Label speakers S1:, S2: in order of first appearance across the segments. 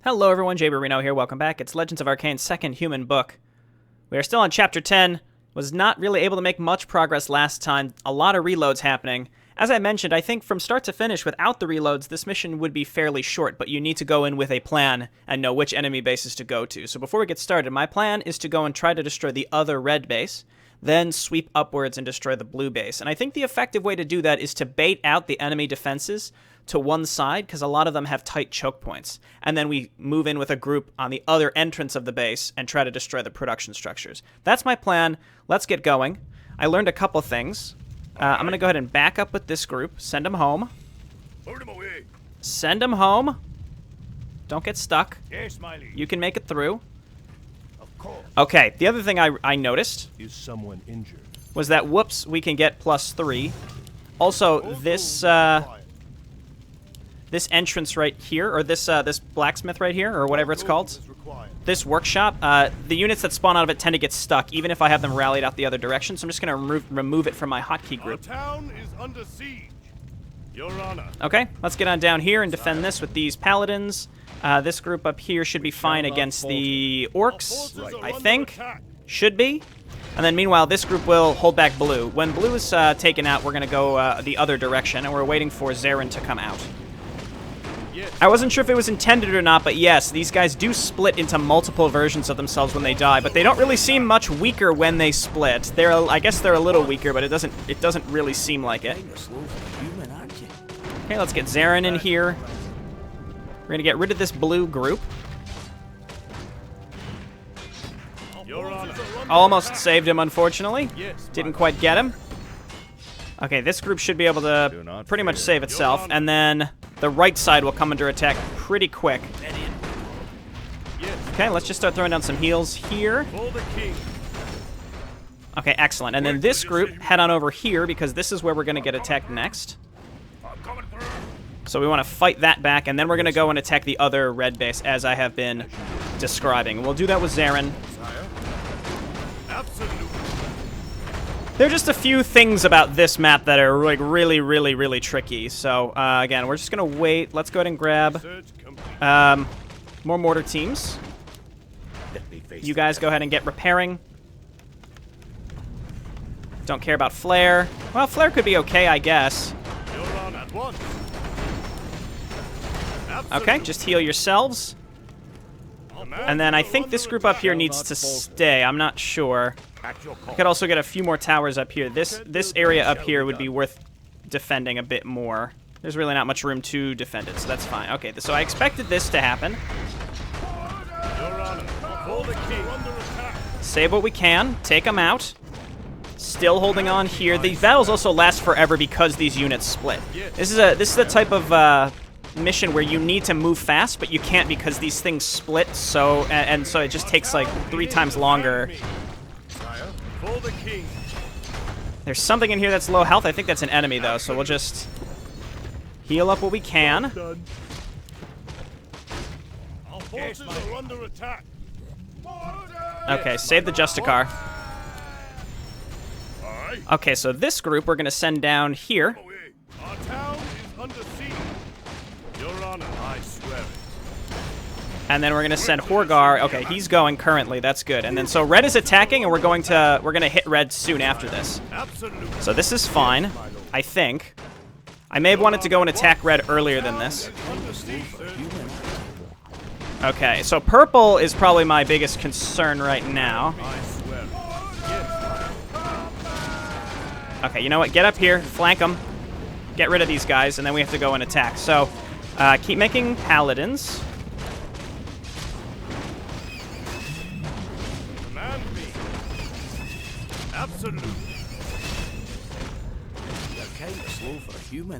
S1: Hello everyone, JayborinoPlays here, welcome back. It's Legends of Arkain's second human book. We are still on Chapter 10. Was not really able to make much progress last time. A lot of reloads happening. As I mentioned, I think from start to finish, without the reloads, this mission would be fairly short, but you need to go in with a plan and know which enemy bases to go to. So before we get started, my plan is to go and try to destroy the other red base, then sweep upwards and destroy the blue base. And I think the effective way to do that is to bait out the enemy defenses to one side, because a lot of them have tight choke points. And then we move in with a group on the other entrance of the base and try to destroy the production structures. That's my plan. Let's get going. I learned a couple things. I'm going to go ahead and back up with this group. Send them home. Send them home. Don't get stuck. You can make it through. Okay, the other thing I noticed
S2: is someone injured.
S1: Was that, whoops, we can get +3. Also, this this entrance right here, or this this blacksmith right here, or whatever it's called, this workshop, the units that spawn out of it tend to get stuck, even if I have them rallied out the other direction, so I'm just going to remove it from my hotkey group.
S2: Our town is under siege, Your Honor.
S1: Okay, let's get on down here and defend this with these paladins. This group up here should be fine against the orcs, I think. Should be. And then meanwhile, this group will hold back blue. When blue is taken out, we're going to go the other direction, and we're waiting for Zarin to come out. I wasn't sure if it was intended or not, but yes, these guys do split into multiple versions of themselves when they die, but they don't really seem much weaker when they split. I guess they're a little weaker, but it doesn't really seem like it. Okay, let's get Zarin in here. We're gonna get rid of this blue group. Almost saved him, unfortunately. Didn't quite get him. Okay, this group should be able to pretty much save itself, and then the right side will come under attack pretty quick. Okay, let's just start throwing down some heals here. Okay, excellent. And then this group, head on over here, because this is where we're going to get attacked next. So we want to fight that back, and then we're going to go and attack the other red base, as I have been describing. We'll do that with Zarin. There are just a few things about this map that are like really tricky. So again, we're just gonna wait. Let's go ahead and grab more mortar teams. You guys go ahead and get repairing. Don't care about flare. Well, flare could be okay, I guess. Okay, just heal yourselves. And then I think this group up here needs to stay. I'm not sure. I could also get a few more towers up here. This area up here would be worth defending a bit more. There's really not much room to defend it, so that's fine. Okay, so I expected this to happen. Save what we can. Take them out. Still holding on here. These battles also last forever because these units split. This is the type of mission where you need to move fast, but you can't because these things split. So so it just takes like 3 times longer. There's something in here that's low health. I think that's an enemy, though, so we'll just heal up what we can. Okay, save the Justicar. Okay, so this group we're going to send down here.
S2: Our town is under siege. Your Honor, I swear it.
S1: And then we're going to send Horgar. Okay, he's going currently. That's good. And then so red is attacking, and we're going to hit red soon after this. So this is fine, I think. I may have wanted to go and attack red earlier than this. Okay, so purple is probably my biggest concern right now. Okay, you know what? Get up here, flank them, get rid of these guys, and then we have to go and attack. So keep making paladins.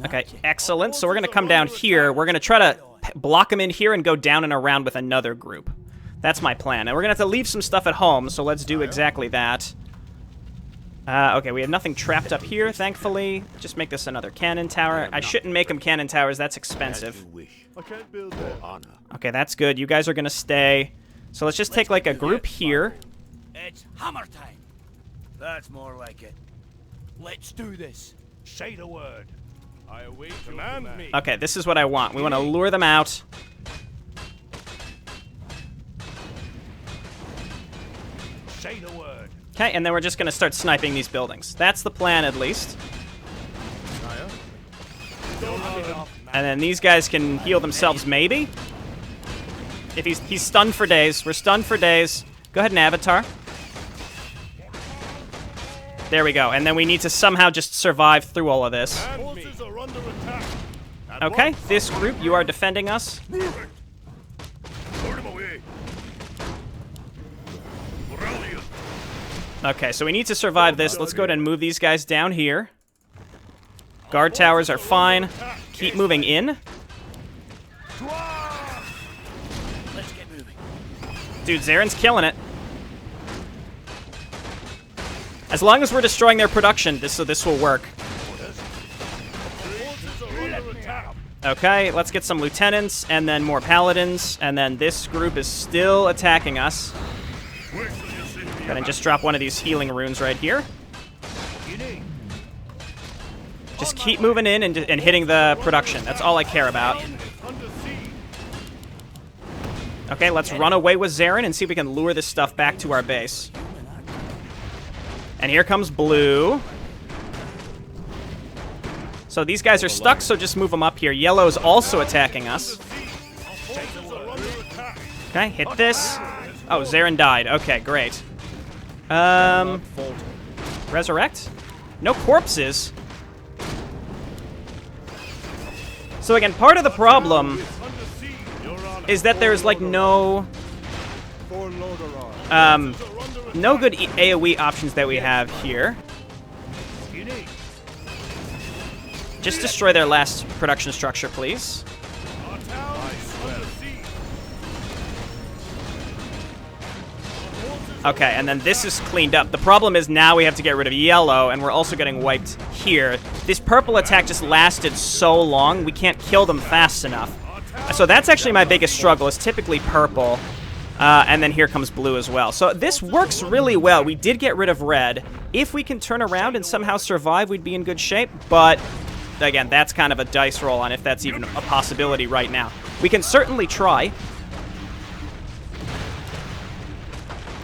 S1: Okay, excellent. So we're going to come down here. We're going to try to block them in here and go down and around with another group. That's my plan. And we're going to have to leave some stuff at home, so let's do exactly that. Okay, we have nothing trapped up here, thankfully. Just make this another cannon tower. I shouldn't make them cannon towers. That's expensive. Okay, that's good. You guys are going to stay. So let's just take like a group here.
S3: It's hammer time. That's more like it. Let's do this. Say the word.
S2: I await command me.
S1: Okay, this is what I want. We want to lure them out.
S3: Say the word.
S1: Okay, and then we're just going to start sniping these buildings. That's the plan, at least. And then these guys can heal themselves, maybe? If he's stunned for days. We're stunned for days. Go ahead and Avatar. There we go. And then we need to somehow just survive through all of this.
S2: Forces are under attack.
S1: Okay, this group, you are defending us.
S2: Moving. Turn him away. Brilliant.
S1: Okay, so we need to survive this. Let's go ahead and move these guys down here. Guard towers are fine. Keep moving in.
S3: Let's get moving.
S1: Dude, Zaren's killing it. As long as we're destroying their production, this will work.
S2: Forces are under attack.
S1: Okay, let's get some lieutenants, and then more paladins, and then this group is still attacking us.
S2: Wait till you see me.
S1: Gonna just drop one of these healing runes right here.
S3: You need.
S1: Just keep moving in and hitting the production. That's all I care about.
S2: Under siege.
S1: Okay, let's run away with Zaren and see if we can lure this stuff back to our base. And here comes blue. So these guys are stuck, so just move them up here. Yellow is also attacking us.
S2: Forces are under attack.
S1: Okay, hit this. Oh, Zaren died. Okay, great. Resurrect? No corpses. So again, part of the problem
S2: Under siege. Your honor.
S1: is that there's like no no good AoE options that we have here.
S3: You need.
S1: Just destroy their last production structure, please.
S2: Our town is under siege.
S1: Okay, and then this is cleaned up. The problem is now we have to get rid of yellow, and we're also getting wiped here. This purple attack just lasted so long, we can't kill them fast enough. So that's actually my biggest struggle, is typically purple. And then here comes blue as well. So this works really well. We did get rid of red. If we can turn around and somehow survive, we'd be in good shape. But, again, that's kind of a dice roll on if that's even a possibility right now. We can certainly try.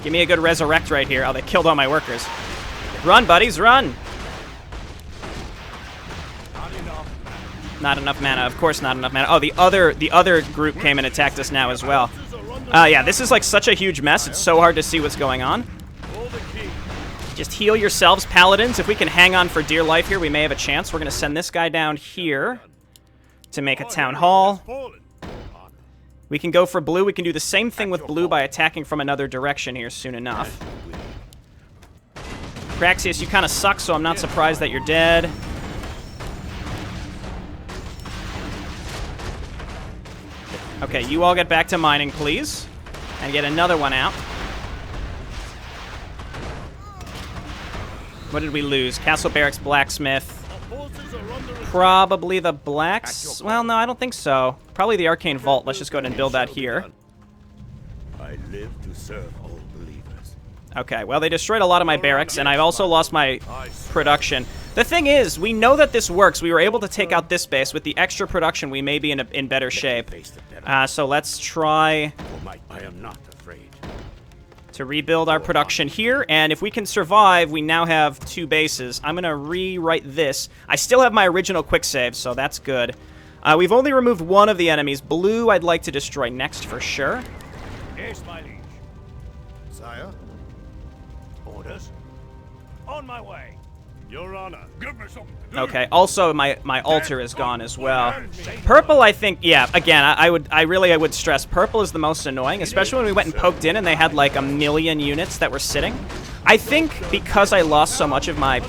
S1: Give me a good resurrect right here. Oh, they killed all my workers. Run, buddies, run! Not enough mana. Of course not enough mana. Oh, the other group came and attacked us now as well. Yeah, this is like such a huge mess. It's so hard to see what's going on. Just heal yourselves, paladins. If we can hang on for dear life here, we may have a chance. We're going to send this guy down here to make a town hall. We can go for blue. We can do the same thing with blue by attacking from another direction here soon enough. Praxius, you kind of suck, so I'm not surprised that you're dead. Okay, you all get back to mining, please. And get another one out. What did we lose? Castle Barracks, Blacksmith. Probably the Blacks. Well, no, I don't think so. Probably the Arcane Vault. Let's just go ahead and build that here.
S2: I live to serve all believers.
S1: Okay, well, they destroyed a lot of my barracks, and I've also lost my production. The thing is, we know that this works. We were able to take out this base. With the extra production, we may be in better shape. So let's try
S2: I am not afraid.
S1: to rebuild our production here, and if we can survive, we now have 2 bases. I'm going to rewrite this. I still have my original quick save, so that's good. We've only removed one of the enemies. Blue, I'd like to destroy next for sure.
S3: Yes, my liege.
S2: Sire,
S3: Orders. On my way.
S2: Your honor. Give me something.
S1: Okay, also my altar is gone as well. Purple, I think, yeah, again, I would stress purple is the most annoying, especially when we went and poked in and they had like 1 million units that were sitting. I think because I lost so much of my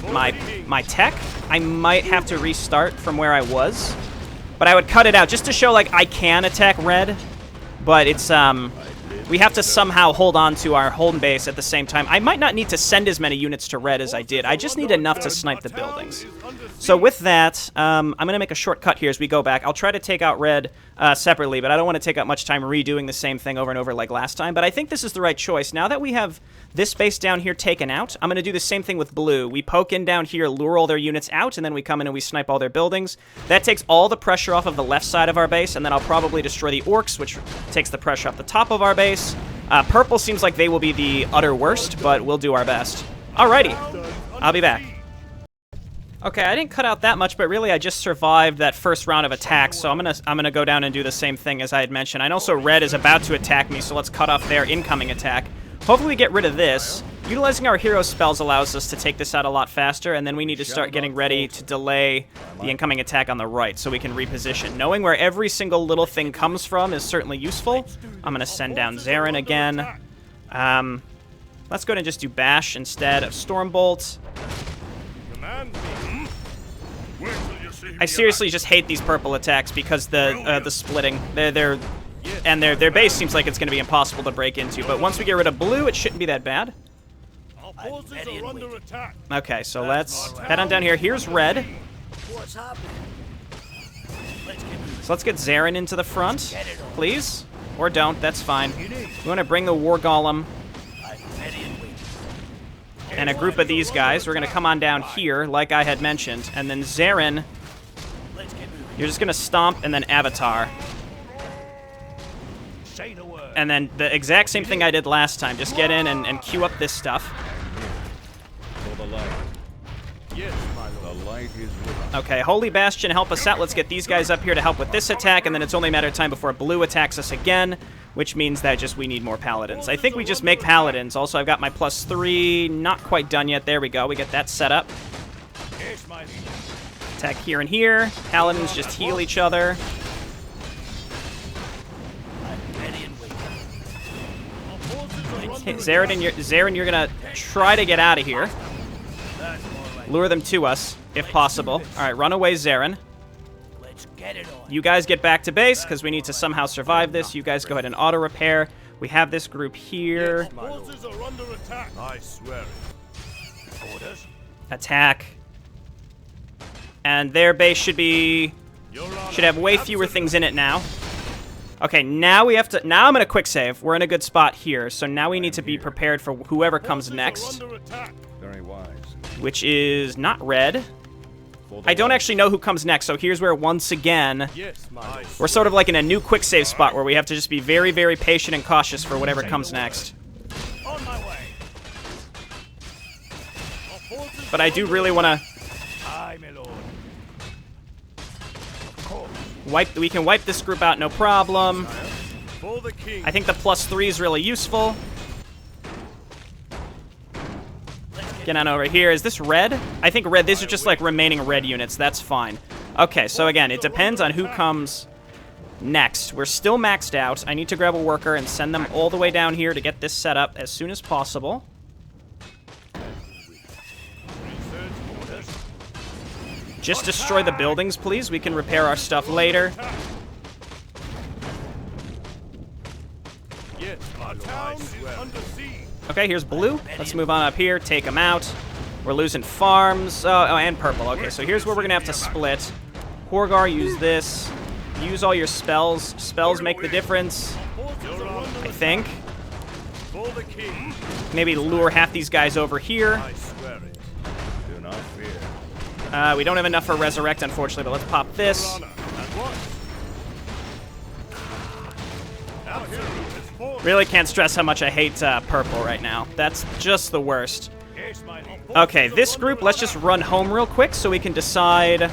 S1: tech, I might have to restart from where I was. But I would cut it out just to show like I can attack red, but it's we have to somehow hold on to our home base at the same time. I might not need to send as many units to red as I did. I just need enough to snipe the buildings. So with that, I'm going to make a shortcut here as we go back. I'll try to take out red separately, but I don't want to take up much time redoing the same thing over and over like last time. But I think this is the right choice. Now that we have this base down here taken out, I'm going to do the same thing with blue. We poke in down here, lure all their units out, and then we come in and we snipe all their buildings. That takes all the pressure off of the left side of our base, and then I'll probably destroy the orcs, which takes the pressure off the top of our base. Purple seems like they will be the utter worst, but we'll do our best. Alrighty, I'll be back. Okay, I didn't cut out that much, but really I just survived that first round of attacks, so I'm gonna go down and do the same thing as I had mentioned. I know also red is about to attack me, so let's cut off their incoming attack. Hopefully we get rid of this. Utilizing our hero spells allows us to take this out a lot faster, and then we need to start getting ready to delay the incoming attack on the right so we can reposition. Knowing where every single little thing comes from is certainly useful. I'm gonna send down Zarin again. Let's go ahead and just do Bash instead of Stormbolt. I seriously just hate these purple attacks because the splitting. Their base seems like it's going to be impossible to break into. But once we get rid of blue, it shouldn't be that bad. Okay, so let's head on down here. Here's red. So let's get Zarin into the front, please. Or don't, that's fine. We want to bring the War Golem and a group of these guys. We're going to come on down here, like I had mentioned. And then Zarin, you're just going to stomp and then Avatar. And then the exact same thing I did last time. Just get in and queue up this stuff. Okay, Holy Bastion, help us out. Let's get these guys up here to help with this attack, and then it's only a matter of time before blue attacks us again, which means that we need more paladins. I think we just make paladins. Also, I've got my +3, not quite done yet. There we go. We get that set up. Attack here and here. Paladins just heal each other. Okay, Zarin, you're gonna try to get out of here. Lure them to us, if possible. All right, run away, Zarin. You guys get back to base, because we need to somehow survive this. You guys go ahead and auto-repair. We have this group here. Attack. And their base should have way fewer things in it now. Okay, now we have to... Now I'm going to quick save. We're in a good spot here, so now we need to be prepared for whoever comes next.
S4: Very wise.
S1: Which is not red. I don't actually know who comes next, so here's where, once again, we're sort of like in a new quick save spot where we have to just be very, very patient and cautious for whatever comes next. But I do really want to... We can wipe this group out, no problem. I think the +3 is really useful. Get on over here. Is this red? I think red. These are just like remaining red units. That's fine. Okay, so again, it depends on who comes next. We're still maxed out. I need to grab a worker and send them all the way down here to get this set up as soon as possible. Just destroy the buildings, please. We can repair our stuff later. Okay, here's blue. Let's move on up here. Take them out. We're losing farms. Oh, and purple. Okay, so here's where we're going to have to split. Horgar, use this. Use all your spells. Spells make the difference, I think. Maybe lure half these guys over here. We don't have enough for Resurrect, unfortunately, but let's pop this. Really can't stress how much I hate purple right now. That's just the worst. Okay, this group, let's just run home real quick so we can decide...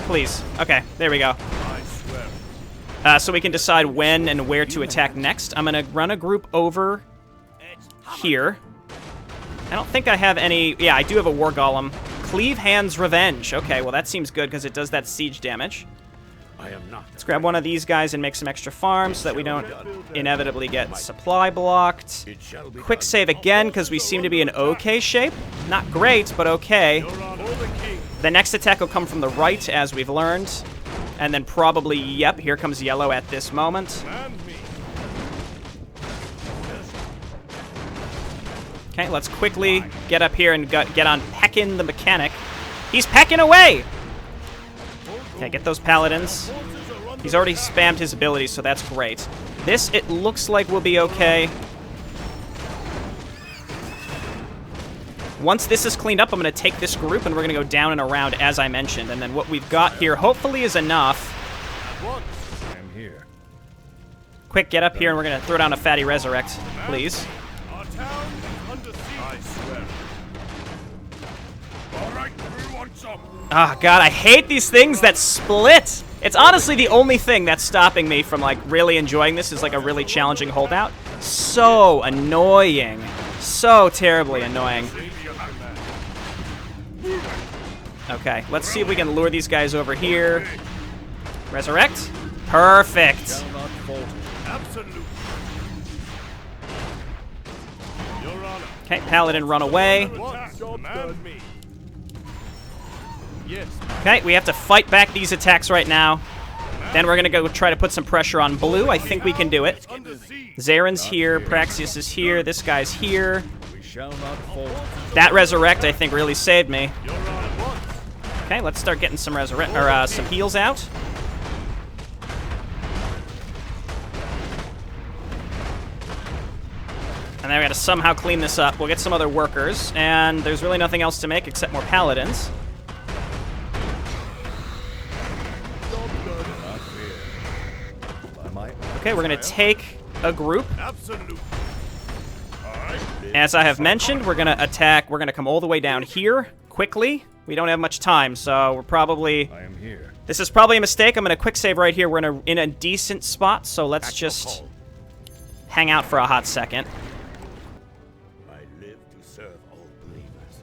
S1: Please. Okay, there we go. So we can decide when and where to attack next. I'm going to run a group over here. I don't think I have any... Yeah, I do have a War Golem. Cleave Hand's Revenge. Okay, well that seems good because it does that siege damage. Let's grab one of these guys and make some extra farms so that we don't inevitably get supply blocked. Quick save again because we seem to be in okay shape. Not great, but okay. The next attack will come from the right, as we've learned. And then probably, yep, here comes yellow at this moment. Okay, let's quickly get up here and get on Peckin the Mechanic. He's pecking away! Okay, get those paladins. He's already spammed his abilities, so that's great. This, it looks like will be okay. Once this is cleaned up, I'm going to take this group, and we're going to go down and around, as I mentioned. And then what we've got here, hopefully, is enough.
S4: I'm here.
S1: Quick, get up here, and we're going to throw down a fatty resurrect, please.
S2: Our town is under siege. I swear. All right, we want some.
S1: Oh, God, I hate these things that split. It's honestly the only thing that's stopping me from, like, really enjoying this is, like, a really challenging holdout. So annoying. So terribly annoying. Okay, let's see if we can lure these guys over here. Resurrect. Perfect.
S2: Absolute. Your Honor.
S1: Okay, Paladin, run away.
S2: Command me. Yes.
S1: Okay, we have to fight back these attacks right now. Then we're going to go try to put some pressure on blue. I think we can do it.
S2: Under siege.
S1: Zaren's here. Praxius is here. This guy's here.
S4: We shall not fall.
S1: That resurrect, I think, really saved me.
S2: Your Honor.
S1: Okay, let's start getting some some heals out. And then we gotta somehow clean this up. We'll get some other workers, and there's really nothing else to make except more paladins. Okay, we're gonna take a group.
S2: Absolute.
S1: As I have mentioned, we're gonna attack. We're gonna come all the way down here quickly. We don't have much time, so we're probably...
S4: I am here.
S1: This is probably a mistake. I'm gonna quick save right here. We're in a decent spot, so let's just hang out for a hot second.
S3: I live to serve all believers.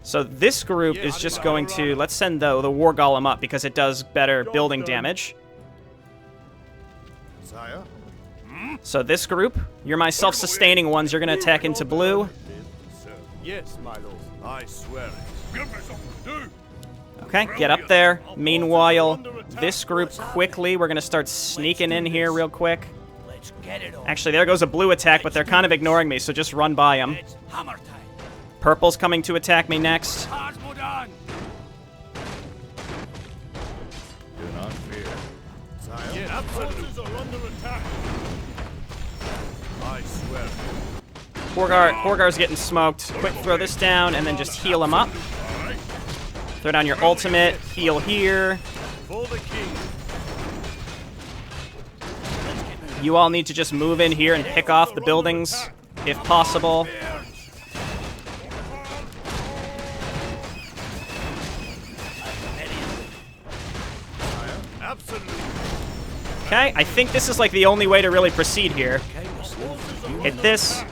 S1: So this group is just going to... Let's send the War Golem up because it does better building damage.
S2: Sire.
S1: So this group, you're my self-sustaining ones. You're going to attack into blue.
S2: Yes, my lord. I swear it. Give me something to do.
S1: Okay, get up there. Meanwhile, this group quickly, we're going to start sneaking in here real quick.
S3: Let's get it on.
S1: Actually, there goes a blue attack, but they're kind of ignoring me, so just run by them.
S3: It's hammer time.
S1: Purple's coming to attack me next.
S3: Hard mode on.
S4: Do not fear.
S2: Sire. Yes, forces are under attack. I swear it.
S1: Horgar's getting smoked. Quick, throw this down, and then just heal him up. Throw down your ultimate. Heal here.
S2: For the king.
S1: You all need to just move in here and pick off the buildings, if possible.
S2: Absolute.
S1: Okay, I think this is like the only way to really proceed here. Hit this.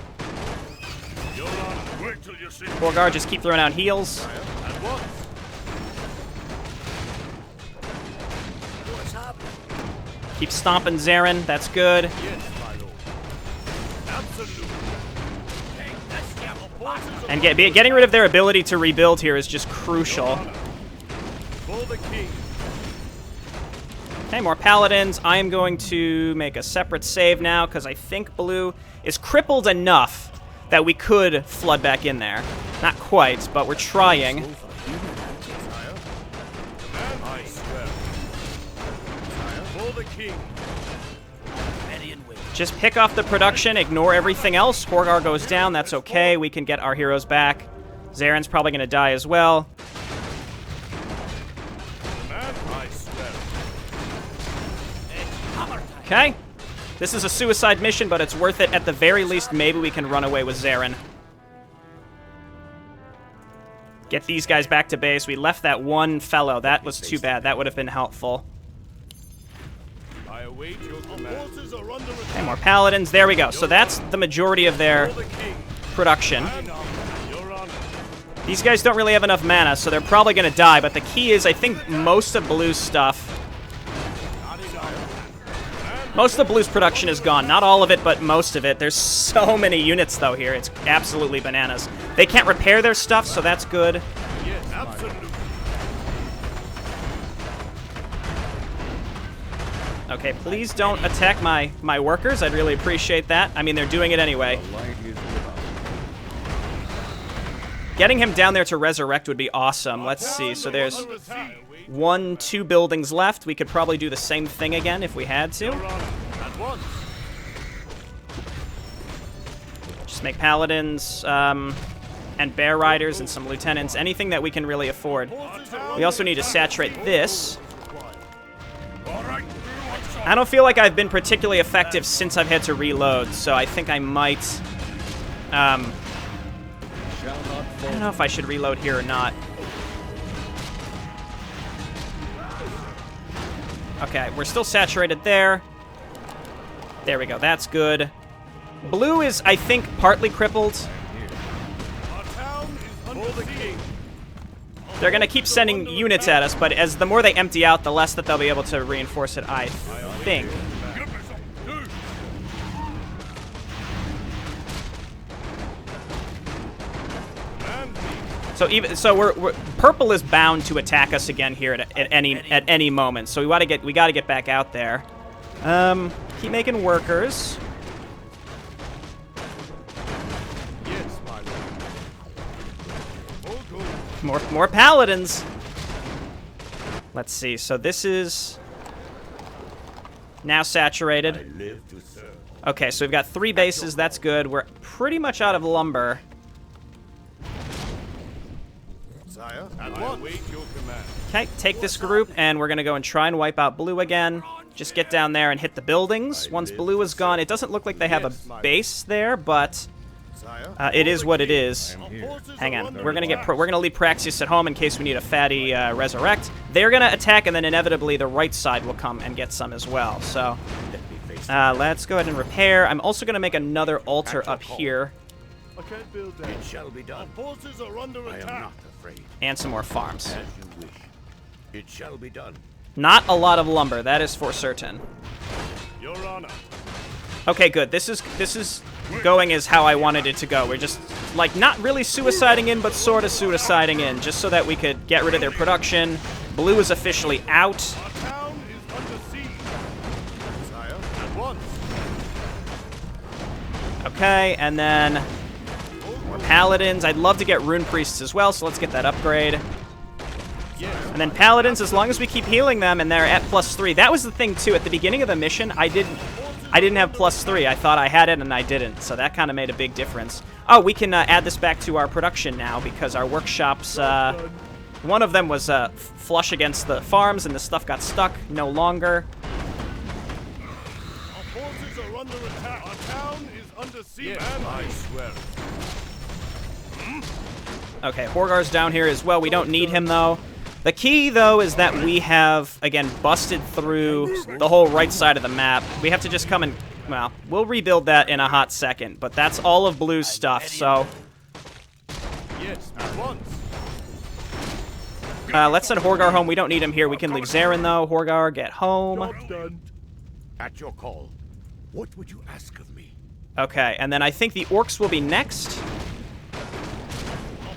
S2: Your Honor. Wait till you see.
S1: Horgar, just keep throwing out heals.
S2: At once.
S3: What's happening?
S1: Keep stomping Zaren. That's good.
S2: Yes, my lord. Absolute.
S3: Take the scalpel back.
S1: And getting rid of their ability to rebuild here is just crucial.
S2: For the king.
S1: Okay, more paladins. I am going to make a separate save now because I think blue is crippled enough that we could flood back in there. Not quite, but we're trying.
S2: I swear. For the king.
S3: Ready and wait.
S1: Just pick off the production, ignore everything else. Horgar goes down, that's okay. We can get our heroes back. Zaren's probably going to die as well.
S2: I swear.
S3: It's hammer time.
S1: Okay. This is a suicide mission, but it's worth it. At the very least, maybe we can run away with Zaren. Get these guys back to base. We left that one fellow. That was too bad. That would have been helpful.
S2: I await your command. Forces are under
S1: Okay,
S2: attack.
S1: more paladins. There we go. So that's the majority of their
S2: For the king.
S1: production.
S2: Your Honor.
S1: These guys don't really have enough mana, so they're probably going to die. But the key is, I think most of Blue's stuff... Most of the Blue's production is gone. Not all of it, but most of it. There's so many units, though, here. It's absolutely bananas. They can't repair their stuff, so that's good.
S2: Yes, absolute.
S1: Okay, please don't attack my workers. I'd really appreciate that. I mean, they're doing it anyway.
S4: The light is without.
S1: Getting him down there to resurrect would be awesome. Let's see. So there's 2 buildings left. We could probably do the same thing again if we had to.
S2: At once.
S1: Just make paladins and bear riders and some lieutenants. Anything that we can really afford. We also need to saturate this.
S2: All right.
S1: I don't feel like I've been particularly effective since I've had to reload, so I think I might... I don't know if I should reload here or not. Okay, we're still saturated there. There we go, that's good. Blue is, I think, partly crippled.
S2: Our town is under siege.
S1: They're going to keep sending units at us, but as the more they empty out, the less that they'll be able to reinforce it, I think. So we're purple is bound to attack us again here at any moment. So we got to get back out there. Keep making workers.
S2: Yes, my lord. All good.
S1: More paladins. Let's see. So this is now saturated.
S2: I live to serve.
S1: Okay, so we've got 3 bases. That's good. We're pretty much out of lumber.
S2: Sire, at once. Wait your command.
S1: Okay, take this group, and we're going to go and try and wipe out blue again. Just get down there and hit the buildings. Once blue is gone, it doesn't look like they have a base there, but it is what it is. Hang on, we're gonna leave Praxius at home in case we need a fatty resurrect. They're gonna attack, and then inevitably the right side will come and get some as well. So let's go ahead and repair. I'm also gonna make another altar up here.
S2: I can't build that.
S3: It shall be done.
S2: Our forces are under
S3: I
S2: attack.
S3: am not afraid.
S1: And some more farms.
S3: As you wish. It shall be done.
S1: Not a lot of lumber, that is for certain.
S2: Your honor.
S1: Okay, good. This is going as how I wanted it to go. We're just, like, not really suiciding in, but sort of suiciding in, just so that we could get rid of their production. Blue is officially out.
S2: Our town is under siege. Sire, at once.
S1: Okay, and then more paladins. I'd love to get rune priests as well, so let's get that upgrade. And then paladins, as long as we keep healing them and they're at +3. That was the thing too. At the beginning of the mission, I didn't have +3. I thought I had it and I didn't. So that kind of made a big difference. Oh, we can add this back to our production now because our workshops. One of them was flush against the farms and the stuff got stuck. No longer.
S2: Our forces are under attack. Our town is under siege. And I swear.
S1: Okay, Horgar's down here as well. We don't need him though. The key, though, is that we have, again, busted through the whole right side of the map. We have to just come and, well, we'll rebuild that in a hot second, but that's all of Blue's stuff, so...
S2: Yes, at once.
S1: Let's send Horgar home. We don't need him here. We can leave Zarin, though. Horgar, get home.
S2: Job's done.
S3: At your call. What would you ask of me?
S1: Okay, and then I think the Orcs will be next.
S2: Our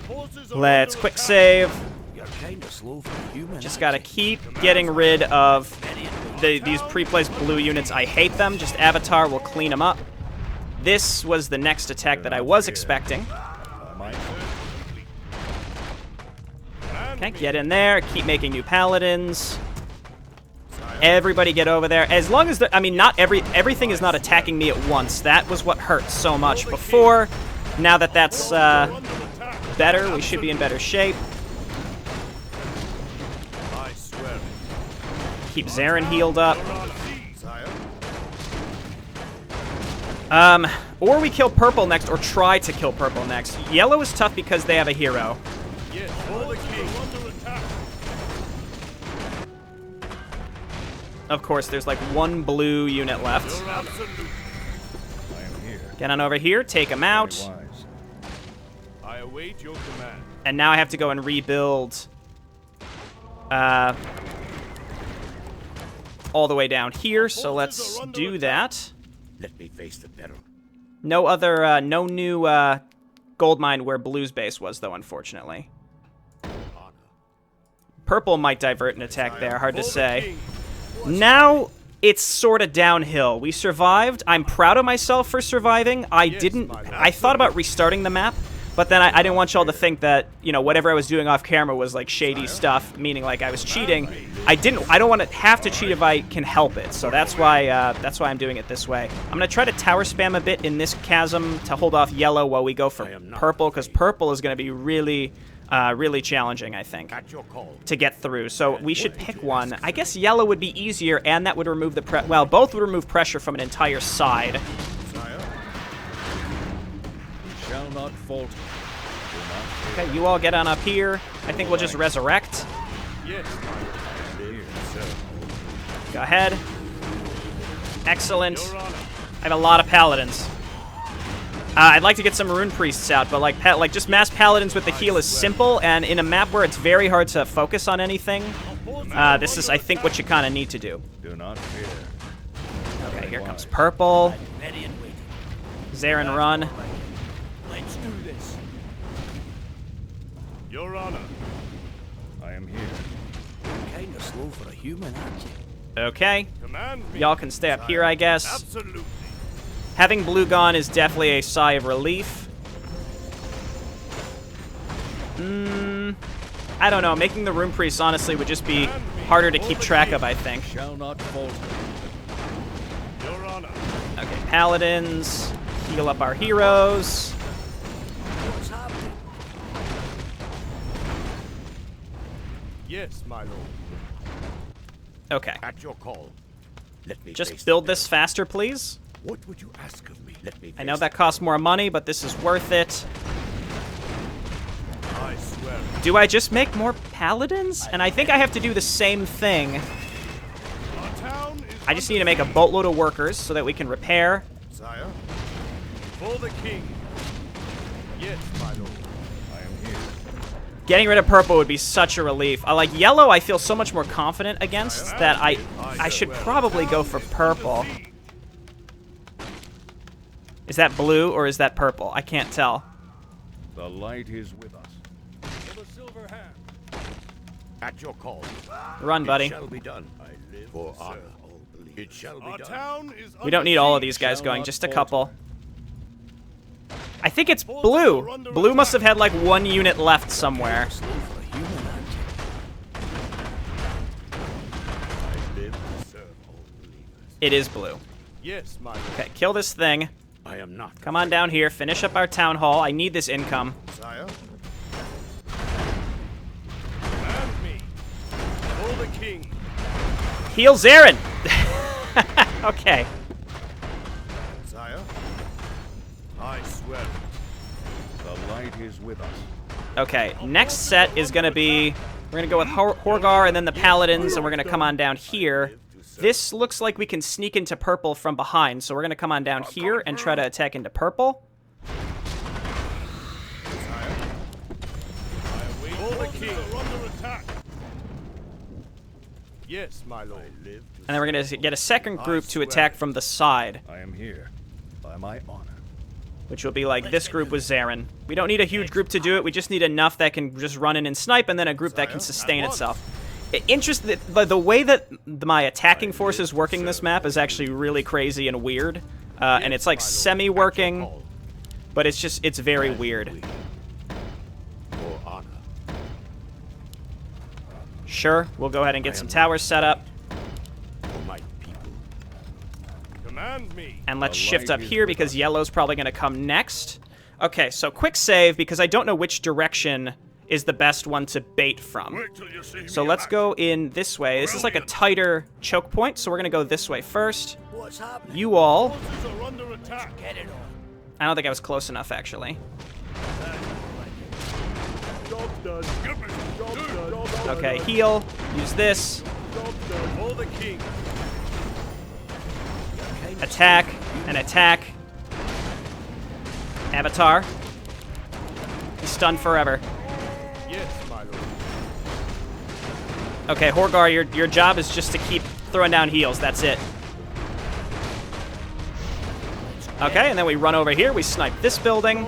S2: forces are
S1: Let's
S2: under
S1: quick
S2: attack.
S1: save.
S3: You're kind of slow for human.
S1: Just gotta keep getting rid of these pre-placed blue units. I hate them. Just Avatar will clean them up. This was the next attack that I was expecting. Okay, get in there. Keep making new paladins. Everybody get over there. As long as I mean, not everything is not attacking me at once. That was what hurt so much before. Now that that's better, we should be in better shape.
S2: I swear it.
S1: Keep Zarin healed up. Or we kill purple next, or try to kill purple next. Yellow is tough because they have a hero.
S2: Yes, for the king. Under attack.
S1: Of course, there's like one blue unit left.
S2: Your absolute.
S4: I am here.
S1: Get on over here, take him out.
S4: Very wise.
S2: I await your command.
S1: And now I have to go and rebuild all the way down here, so let's do that.
S3: Let me face the peril.
S1: No other, no new gold mine where blue's base was, though, unfortunately. Purple might divert an attack there, hard to say. Now it's sort of downhill. We survived. I'm proud of myself for surviving. I thought about restarting the map, but then I didn't want y'all to think that, you know, whatever I was doing off camera was like shady stuff, meaning like I was cheating. I don't want to have to cheat if I can help it. So that's why I'm doing it this way. I'm gonna try to tower spam a bit in this chasm to hold off yellow while we go for purple, because purple is gonna be really really challenging, I think,
S3: At your call.
S1: to get through. So we should pick one. I guess yellow would be easier, and that would remove the well, both would remove pressure from an entire side.
S4: Sire. We shall not falter. Do not fear.
S1: Okay, you all get on up here. I think we'll just resurrect.
S2: Yes, my lord.
S4: I am here, sir.
S1: Go ahead. Excellent.
S2: Your honor.
S1: I have a lot of paladins. I'd like to get some rune priests out, but like just mass paladins with the heal is simple, and in a map where it's very hard to focus on anything, this is, I think, what you kind of need to do.
S4: Do not fear.
S1: Okay, here comes purple.
S3: Ready and waiting.
S1: Zarin, run.
S3: Let's do this.
S2: Your honor.
S4: I am here.
S3: Kind of slow for a human, aren't you?
S1: Okay,
S2: Command me.
S1: y'all can stay up here, I guess.
S2: Absolutely.
S1: Having blue gone is definitely a sigh of relief. I don't know. Making the rune priests, honestly, would just be harder to keep track of, I think.
S4: Shall not falter.
S2: Your honor.
S1: Okay, paladins. Heal up our heroes.
S3: What's happening?
S2: Yes, my lord.
S1: Okay.
S3: At your call. Let me face
S1: Just build this faster, please.
S3: What would you ask of me? Let me
S1: I know that costs more money, but this is worth it.
S2: I swear.
S1: Do I just make more paladins? And I think I have to do the same thing.
S2: Our town is
S1: I just need to make a boatload of workers so that we can repair.
S2: Sire. For the king. Yes, my lord.
S4: I am here.
S1: Getting rid of purple would be such a relief. I like yellow, I feel so much more confident against that I should probably go for purple. Is that blue or is that purple? I can't tell.
S4: The light is with us.
S2: For the silver hand.
S3: At your call.
S1: Run, buddy.
S3: It shall be done. I live for honor. It shall be
S2: Our
S3: done.
S2: town is
S1: We don't need all of these guys going, just a couple. I think it's blue. Blue must have had like one unit left somewhere.
S3: Slow for a human, aren't you? I live to serve all believers.
S1: It is blue.
S2: Yes, my lord.
S1: Okay, kill this thing.
S3: I am not.
S1: Come on down here, finish up our town hall. I need this income.
S2: Sire. Command me. For the king.
S1: Heal Zarin! Okay.
S2: Sire. I swear.
S4: The light is with us.
S1: Okay, next set is going to be... We're going to go with Horgar and then the Paladins, and we're going to come on down here. This looks like we can sneak into purple from behind, so we're going to come on down here and try to attack into purple.
S2: For the king. Under attack. Yes, my lord.
S1: And then we're going to get a second group to attack from the side,
S4: I am here. By my honor.
S1: which will be like this group with Zarin. We don't need a huge group to do it, we just need enough that can just run in and snipe, and then a group that can sustain itself. The way that my attacking force is working this map is actually really crazy and weird. And it's like semi-working, but it's very weird.
S3: For honor.
S1: Sure, we'll go ahead and get some towers set up.
S3: For my people.
S2: Command me.
S1: And let's
S4: The
S1: shift
S4: light
S1: up
S4: is
S1: here
S4: with
S1: because
S4: us.
S1: yellow's probably going to come next. Okay, so quick save because I don't know which direction is the best one to bait from.
S2: Wait till you see
S1: So
S2: me
S1: let's
S2: act.
S1: go in this way. This is like a tighter choke point, so we're going to go this way first.
S3: What's happening?
S1: You all...
S2: Forces are under attack.
S3: Get it on.
S1: I don't think I was close enough, actually.
S2: Job done. Job done.
S1: Okay, heal. Use this.
S2: Job done. For the king.
S1: Attack. And attack. Avatar. He's stunned forever.
S2: Yes, my lord.
S1: Okay, Horgar, your job is just to keep throwing down heals. That's it. Okay, and then we run over here. We snipe this building.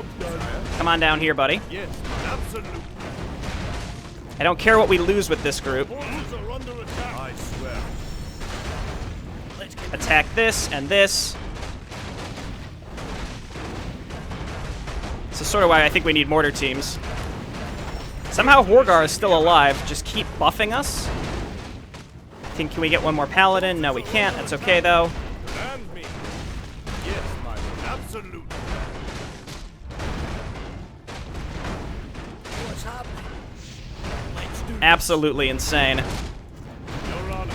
S1: Come on down here, buddy.
S2: Yes, absolutely.
S1: I don't care what we lose with this group.
S2: Forces are under attack. I swear.
S3: Let's get
S1: Attack this and this. This is sort of why I think we need mortar teams. Somehow Horgar is still alive. Just keep buffing us. Can we get one more paladin? No, we can't. That's okay, though.
S2: Command me. Yes, my lord. Absolutely.
S3: what's happening.
S1: absolutely insane.
S2: Your Honor.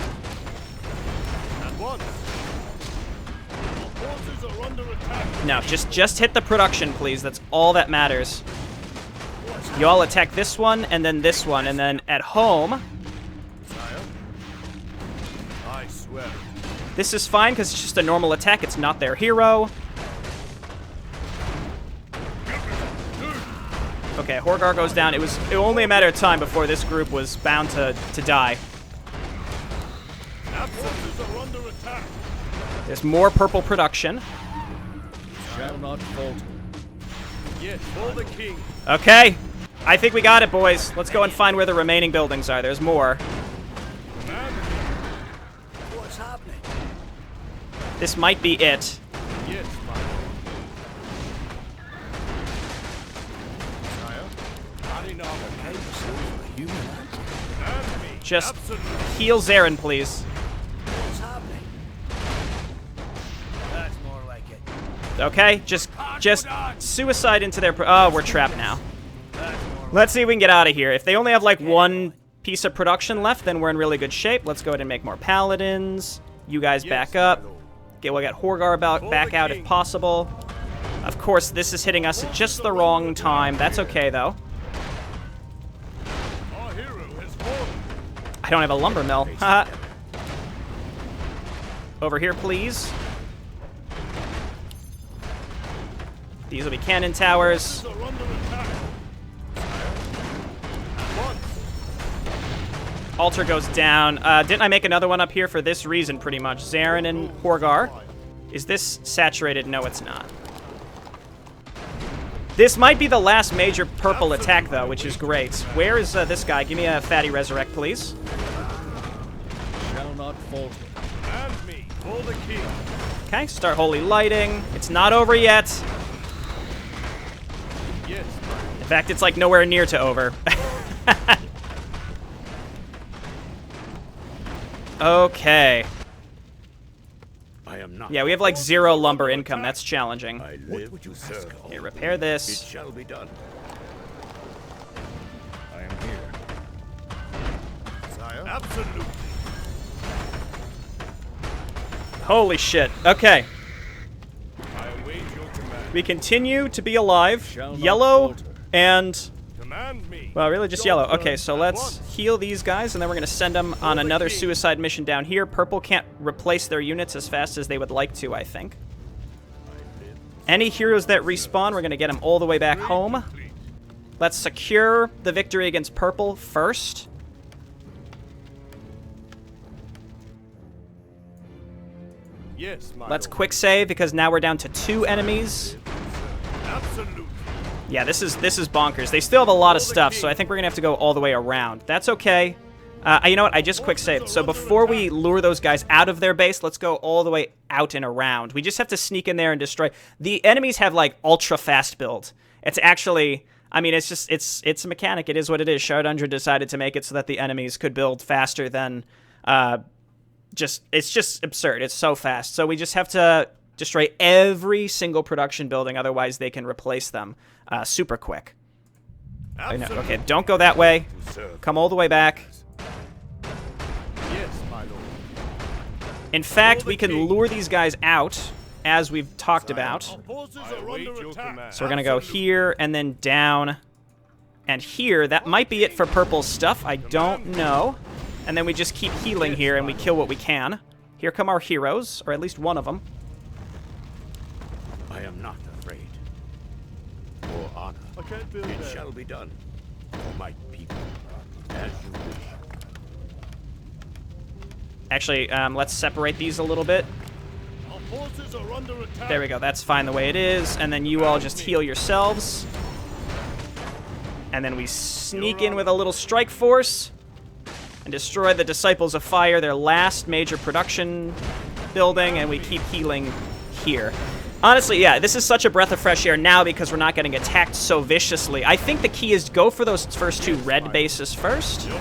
S2: At once. Our forces are under attack.
S1: No, just hit the production, please. That's all that matters. You all attack this one, and then this one, and then at home,
S2: Sire. I swear.
S1: this is fine because it's just a normal attack. It's not their hero. Okay, Horgar goes down. It was only a matter of time before this group was bound to die.
S2: Our forces are under attack.
S1: There's more purple production.
S4: Shall not falter.
S2: Yes, for the king.
S1: Okay, I think we got it, boys. Let's go and find where the remaining buildings are. There's more.
S3: What's happening?
S1: This might be it.
S2: Yes, my lord. Sire. Not enough.
S3: Kind of sounds like a human answer.
S2: And me.
S1: Just
S2: Absolutely.
S1: heal Zarin, please.
S3: What's happening? That's more like it.
S1: Okay, just suicide into their... Oh, we're trapped now. Let's see if we can get out of here. If they only have, like, one piece of production left, then we're in really good shape. Let's go ahead and make more paladins. You guys back up. Okay, we'll get Horgar back out if possible. Of course, this is hitting us at just the wrong time. That's okay, though.
S2: Our hero has fallen.
S1: I don't have a lumber mill. Haha. Over here, please. These will be cannon towers.
S2: Forces are under attack. At once.
S1: Altar goes down. Didn't I make another one up here for this reason, pretty much? Zarin and Horgar. Is this saturated? No, it's not. This might be the last major purple attack, though, which is great. Where is this guy? Give me a fatty resurrect, please.
S4: Shall not falter.
S2: And me. For the king.
S1: Okay, start holy lighting. It's not over yet.
S2: Yes, my lord.
S1: In fact, it's like nowhere near to over. Okay.
S3: I am not.
S1: Yeah, we have like 0 lumber income. That's challenging.
S3: I live would you serve?
S1: Okay, repair
S3: It
S1: this.
S3: shall be done.
S4: I am here.
S2: Sire. Absolutely.
S1: Holy shit. Okay.
S2: I await your command.
S1: We continue to be alive.
S4: Shall not
S1: Yellow
S4: falter.
S1: and...
S2: Command me.
S1: Well, really just yellow. Okay, so let's heal these guys, and then we're going to send them on another suicide mission down here. Purple can't replace their units as fast as they would like to, I think. Any heroes that respawn, we're going to get them all the way back home.
S2: Complete.
S1: Let's secure the victory against Purple first.
S2: Yes, my
S1: Let's
S2: lord.
S1: quick save, because now we're down to 2 enemies.
S2: Absolutely.
S1: Yeah, this is bonkers. They still have a lot of stuff, so I think we're going to have to go all the way around. That's okay. You know what? I just quick saved. So before we lure those guys out of their base, let's go all the way out and around. We just have to sneak in there and destroy. The enemies have, like, ultra-fast build. It's actually... I mean, it's just... It's a mechanic. It is what it is. Shardundra decided to make it so that the enemies could build faster than... It's just absurd. It's so fast. So we just have to destroy every single production building, otherwise they can replace them super quick. I know.
S2: Absolutely.
S1: Okay, don't go that way.
S3: To serve.
S1: Come all the way back.
S2: Yes, my lord.
S1: In fact, we can lure these guys out, as we've talked about.
S2: Our forces
S3: I
S2: are
S3: await
S2: under
S3: your
S2: attack.
S3: command.
S1: So we're going to go here and then down and here. That might be it for purple stuff. I don't know. And then we just keep healing here and we kill what we can. Here come our heroes, or at least one of them.
S3: I am not afraid. For honor,
S2: I can't build
S3: it
S2: that.
S3: shall be done. For my people, as you wish.
S1: Actually, let's separate these a little bit.
S2: Our forces are under attack.
S1: There we go. That's fine the way it is. And then you all just heal yourselves. And then we sneak in with a little strike force and destroy the Disciples of Fire, their last major production building, and we keep healing here. Honestly, yeah, this is such a breath of fresh air now because we're not getting attacked so viciously. I think the key is go for those first 2 red bases first.
S2: Your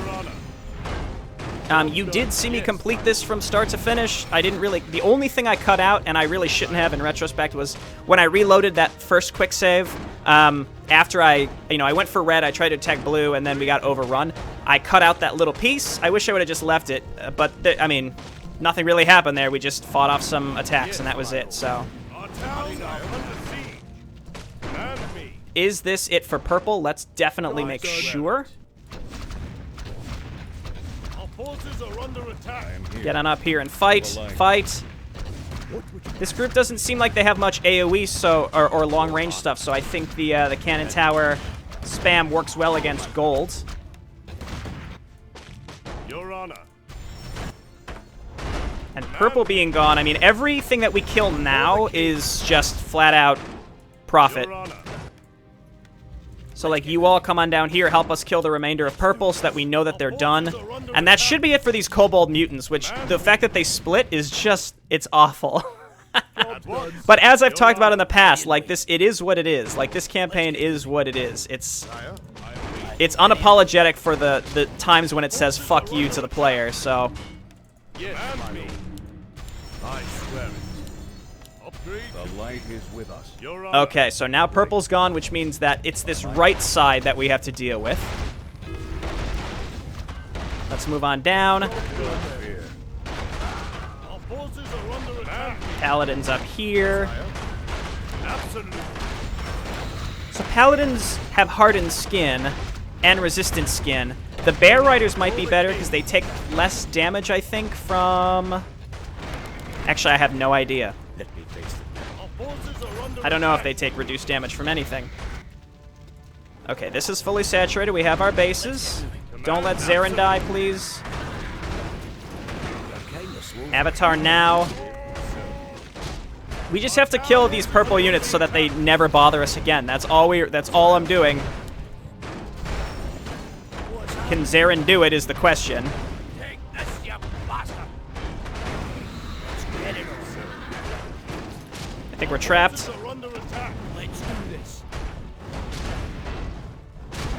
S2: honor.
S1: You did see me complete this from start to finish. I didn't really... The only thing I cut out, and I really shouldn't have in retrospect, was when I reloaded that first quick save. After I went for red, I tried to attack blue, and then we got overrun. I cut out that little piece. I wish I would have just left it, but, I mean, nothing really happened there. We just fought off some attacks, and that was it, so.
S2: Our towns are under siege. Command me.
S1: Is this it for purple? Let's definitely make sure.
S2: Our forces are under attack.
S1: Get on up here and fight. Fight. This group doesn't seem like they have much AoE or long range stuff, so I think the cannon tower spam works well against gold.
S2: Your Honor.
S1: And purple being gone, I mean, everything that we kill now is just flat out profit.
S2: Your Honor.
S1: So, like, you all come on down here, help us kill the remainder of purple so that we know that they're done. And that should be it for these kobold mutants, which the fact that they split is just, it's awful. But as I've talked about in the past, like, it is what it is. Like, this campaign is what it is. It's unapologetic for the times when it says fuck you to the player, so.
S2: Yes, my lord. I swear it. Upgrade.
S4: The light is with us.
S2: Your Honor.
S1: Okay, so now purple's gone, which means that it's this right side that we have to deal with. Let's move on down.
S2: Our forces are under attack.
S1: Paladins up here.
S2: Absolutely.
S1: So paladins have hardened skin and resistant skin. The bear riders might be better because they take less damage, I think, from... Actually, I have no idea.
S2: Our forces are under
S1: I don't know if they take reduced damage from anything. Okay, this is fully saturated. We have our bases. Don't let Zarin die, please. Avatar now. We just have to kill these purple units so that they never bother us again. That's all I'm doing. Can Zarin do it is the question.
S3: Take this, you bastard. Get it.
S1: I think we're trapped.
S2: forces are under attack.
S3: Let's do this.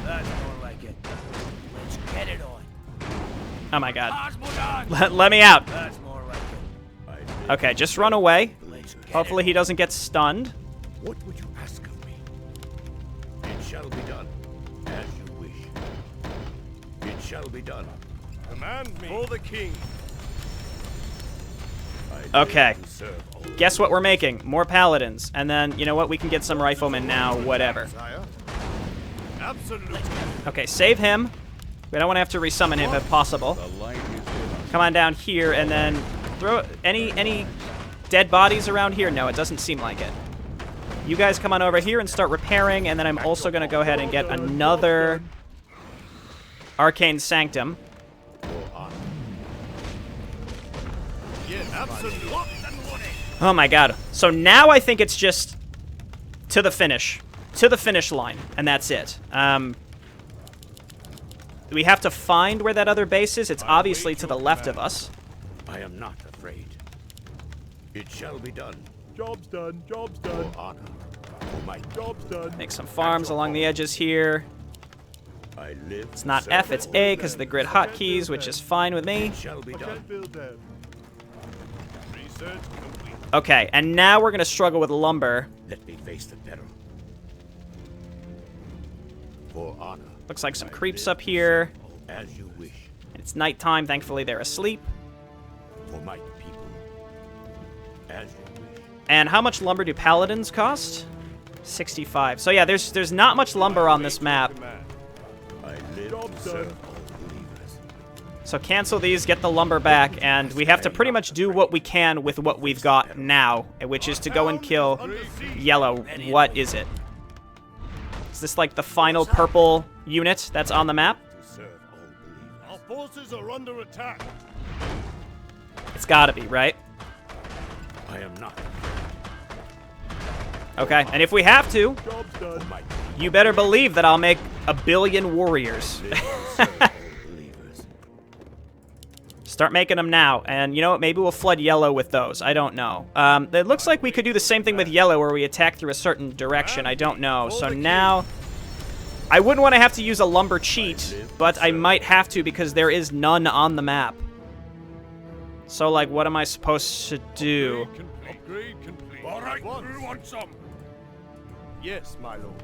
S3: That's more like it. Let's get it on.
S1: Oh my god.
S3: Osmodon.
S1: Let me out.
S3: That's more like it.
S1: Okay, just run away.
S3: Let's get
S1: Hopefully
S3: it
S1: he doesn't get stunned.
S4: What would you ask of me? It shall be done, as you wish. It shall be done.
S2: Command me. For the king.
S4: I
S1: Okay.
S4: live to serve all.
S1: Guess what we're making? More paladins. And then, you know what? We can get some riflemen now, whatever.
S2: Sire. Absolutely.
S1: Okay, save him. We don't want to have to resummon him if possible.
S4: The light is with us.
S1: Come on down here and then throw any dead bodies around here? No, it doesn't seem like it. You guys come on over here and start repairing, and then I'm also going to go ahead and get another Arcane Sanctum.
S2: Yes, absolutely.
S1: Oh my god. So now I think it's just to the finish. To the finish line, and that's it. We have to find where that other base is. It's obviously to the left of us.
S4: I am not afraid. It shall be done.
S2: Job's done. Job's
S4: For
S2: done.
S4: honor. For my
S2: Job's done.
S1: Make some farms along the edges here.
S4: I live.
S1: It's not F, it's A because of the grid hotkeys, which is fine with me.
S4: It shall be
S2: I
S4: done.
S2: can't build them. Research complete.
S1: Okay, and now we're going to struggle with lumber.
S4: Let me face the peril. For honor.
S1: Looks like some creeps up here.
S4: As you wish.
S1: It's nighttime. Thankfully, they're asleep.
S4: For my people. As you wish.
S1: And how much lumber do paladins cost? 65. So yeah, there's not much lumber on this map.
S2: Command.
S4: I live
S2: Job's
S4: to
S2: done.
S4: serve all believers.
S1: So cancel these, get the lumber back, and we have to pretty much do what we can with what we've got now, which is to go and kill yellow. What is it? Is this like the final purple unit that's on the map?
S4: To serve all believers.
S2: Our forces are under attack.
S1: It's gotta be, right?
S4: I am not.
S1: Okay, and if we have to,
S2: Job's done.
S4: For my
S1: you better believe that I'll make a billion warriors.
S4: live to serve all believers.
S1: Start making them now, and you know what? Maybe we'll flood yellow with those. I don't know. It looks like we could do the same thing with yellow, where we attack through a certain direction. I don't know. So now, I wouldn't want to have to use a lumber cheat, but I might have to because there is none on the map. So, like, what am I supposed to do?
S2: Upgrade complete.
S3: All right, who wants some?
S2: Yes, my lord.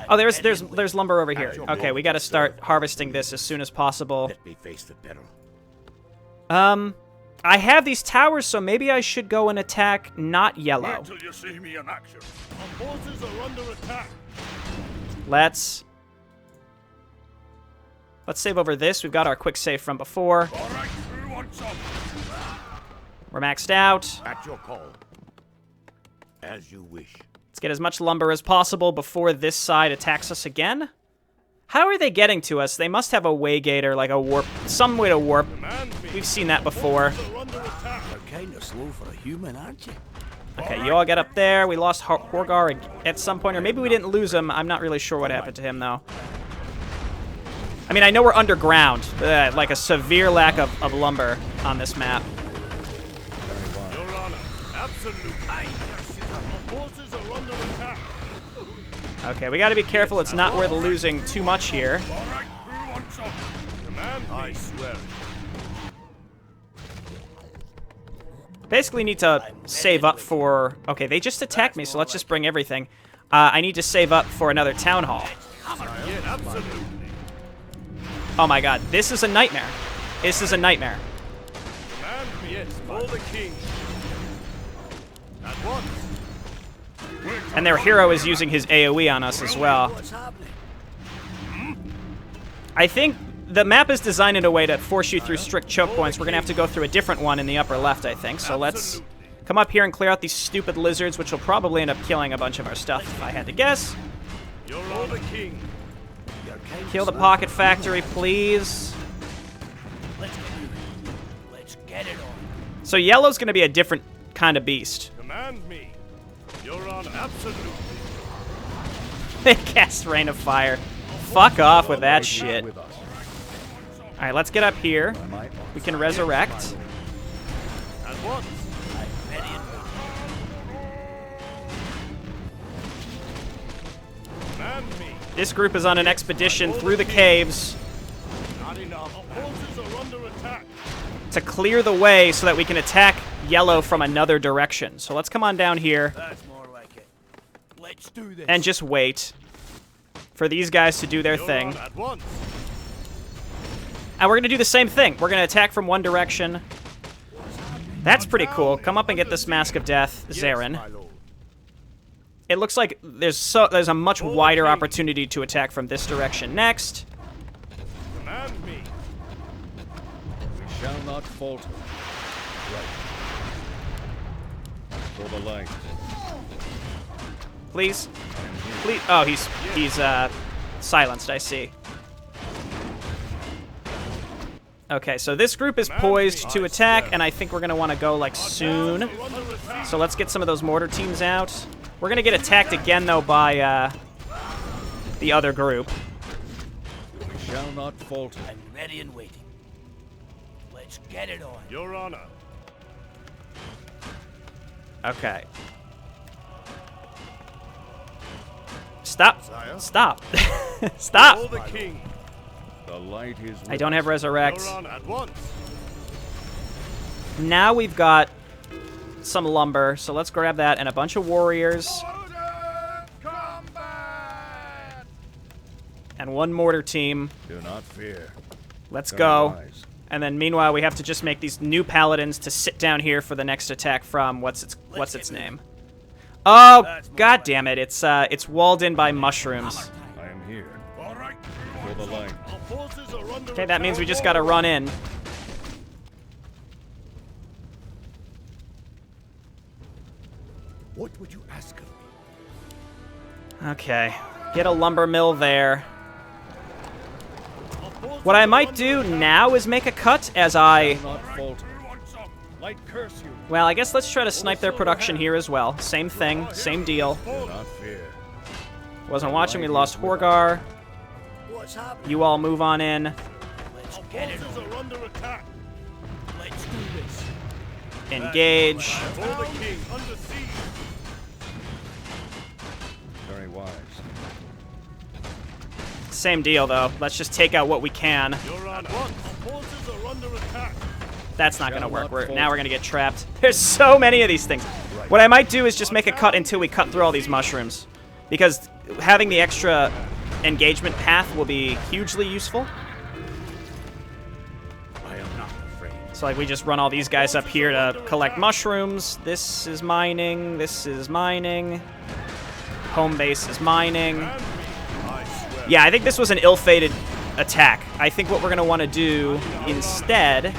S1: Oh, there's lumber over here. Okay, we got to start harvesting this as soon as possible.
S4: Let me face the peril.
S1: I have these towers, so maybe I should go and attack not yellow.
S2: Wait till you see me in action. Our forces are under attack.
S1: Let's save over this. We've got our quick save from before.
S2: All right, who wants some?
S1: We're maxed out.
S4: At your call. As you wish.
S1: Let's get as much lumber as possible before this side attacks us again. How are they getting to us? They must have a way gate or like a warp, some way to warp. We've seen that before.
S3: You're kind of slow for a human, aren't you?
S1: Okay, you all get up there. We lost Horgar at some point, or maybe we didn't lose him. I'm not really sure what happened to him, though. I mean, I know we're underground. Like a severe lack of lumber on this map.
S2: Your Honor, absolutely. Our forces are under attack.
S1: Okay, we got to be careful. It's not worth losing too much here.
S2: All right, who wants some? Command me. I swear it.
S1: Basically need to save up for... Okay, they just attacked me, so let's just bring everything. I need to save up for another town hall.
S2: Yeah, absolutely.
S1: Oh my god, this is a nightmare. This is a nightmare.
S2: Command me. Yes, for the king. At once.
S1: And their hero is using his AoE on us as well.
S3: What's happening?
S1: I think the map is designed in a way to force you through strict choke points. We're going to have to go through a different one in the upper left, I think. So let's come up here and clear out these stupid lizards, which will probably end up killing a bunch of our stuff, if I had to guess.
S2: You're all the king.
S1: Kill the pocket factory, please.
S3: Let's get it on.
S1: So yellow's going to be a different kind of beast.
S2: Command me. You're on absolutely.
S1: They cast Rain of Fire. Fuck off with that shit. Alright, let's get up here. We can resurrect.
S2: At once. Command me.
S1: This group is on an expedition through the caves
S2: Not enough. Our forces are under attack.
S1: to clear the way so that we can attack yellow from another direction. So let's come on down here
S3: That's more like it. Let's do this.
S1: and just wait for these guys to do their
S2: You're
S1: thing.
S2: on at once.
S1: And we're going to do the same thing. We're going to attack from one direction. That's pretty cool. Come up and get this Mask of Death, Zarin.
S2: Yes, my lord.
S1: It looks like there's a much wider opportunity to attack from this direction next.
S2: Command me.
S4: We shall not falter. Right. For the light.
S1: Please? Please? Oh, he's silenced, I see. Okay, so this group is poised to attack, and I think we're going to want to go, like, soon. So let's get some of those mortar teams out. We're going to get attacked again, though, by the other group.
S4: We shall not falter.
S3: I'm ready and waiting. Let's get it on.
S2: Your Honor.
S1: Okay. Stop.
S2: Sire?
S1: Stop. Stop.
S2: All the king.
S4: The light is with
S1: I don't have resurrect.
S2: You're on at once.
S1: Now we've got some lumber, so let's grab that and a bunch of warriors
S2: Combat!
S1: and one mortar team.
S4: Do not fear.
S1: Let's
S4: Very
S1: go.
S4: wise.
S1: And then meanwhile, we have to just make these new paladins to sit down here for the next attack from what's its name? Oh, god damn it! It's walled in by mushrooms.
S4: I am here.
S2: All right.
S4: For the light.
S2: Our forces are under
S1: Okay, that means we
S2: attack.
S1: just gotta run in.
S4: What would you ask of me?
S1: Okay, get a lumber mill there. What I might do now is make a cut as I...
S4: Do not falter. Light curse you.
S1: Well, I guess let's try to snipe their production here as well. Same thing, same deal.
S4: Do not fear.
S1: Wasn't watching, we lost Horgar.
S3: What's happening?
S1: You all move on in.
S3: Let's get it
S2: Forces
S3: on.
S2: are under attack.
S3: Let's do this.
S1: Engage.
S2: All the king under siege.
S4: Very wise.
S1: Same deal, though. Let's just take out what we can.
S2: You're on at once. Our forces are under attack.
S1: That's not gonna work. Now we're gonna get trapped. There's so many of these things. What I might do is just make a cut until we cut through all these mushrooms. Because having the extra engagement path will be hugely useful.
S4: I am not afraid.
S1: So like we just run all these guys up here to collect mushrooms. This is mining. This is mining. Home base is mining. Yeah, I think this was an ill-fated attack. I think what we're going to want to do instead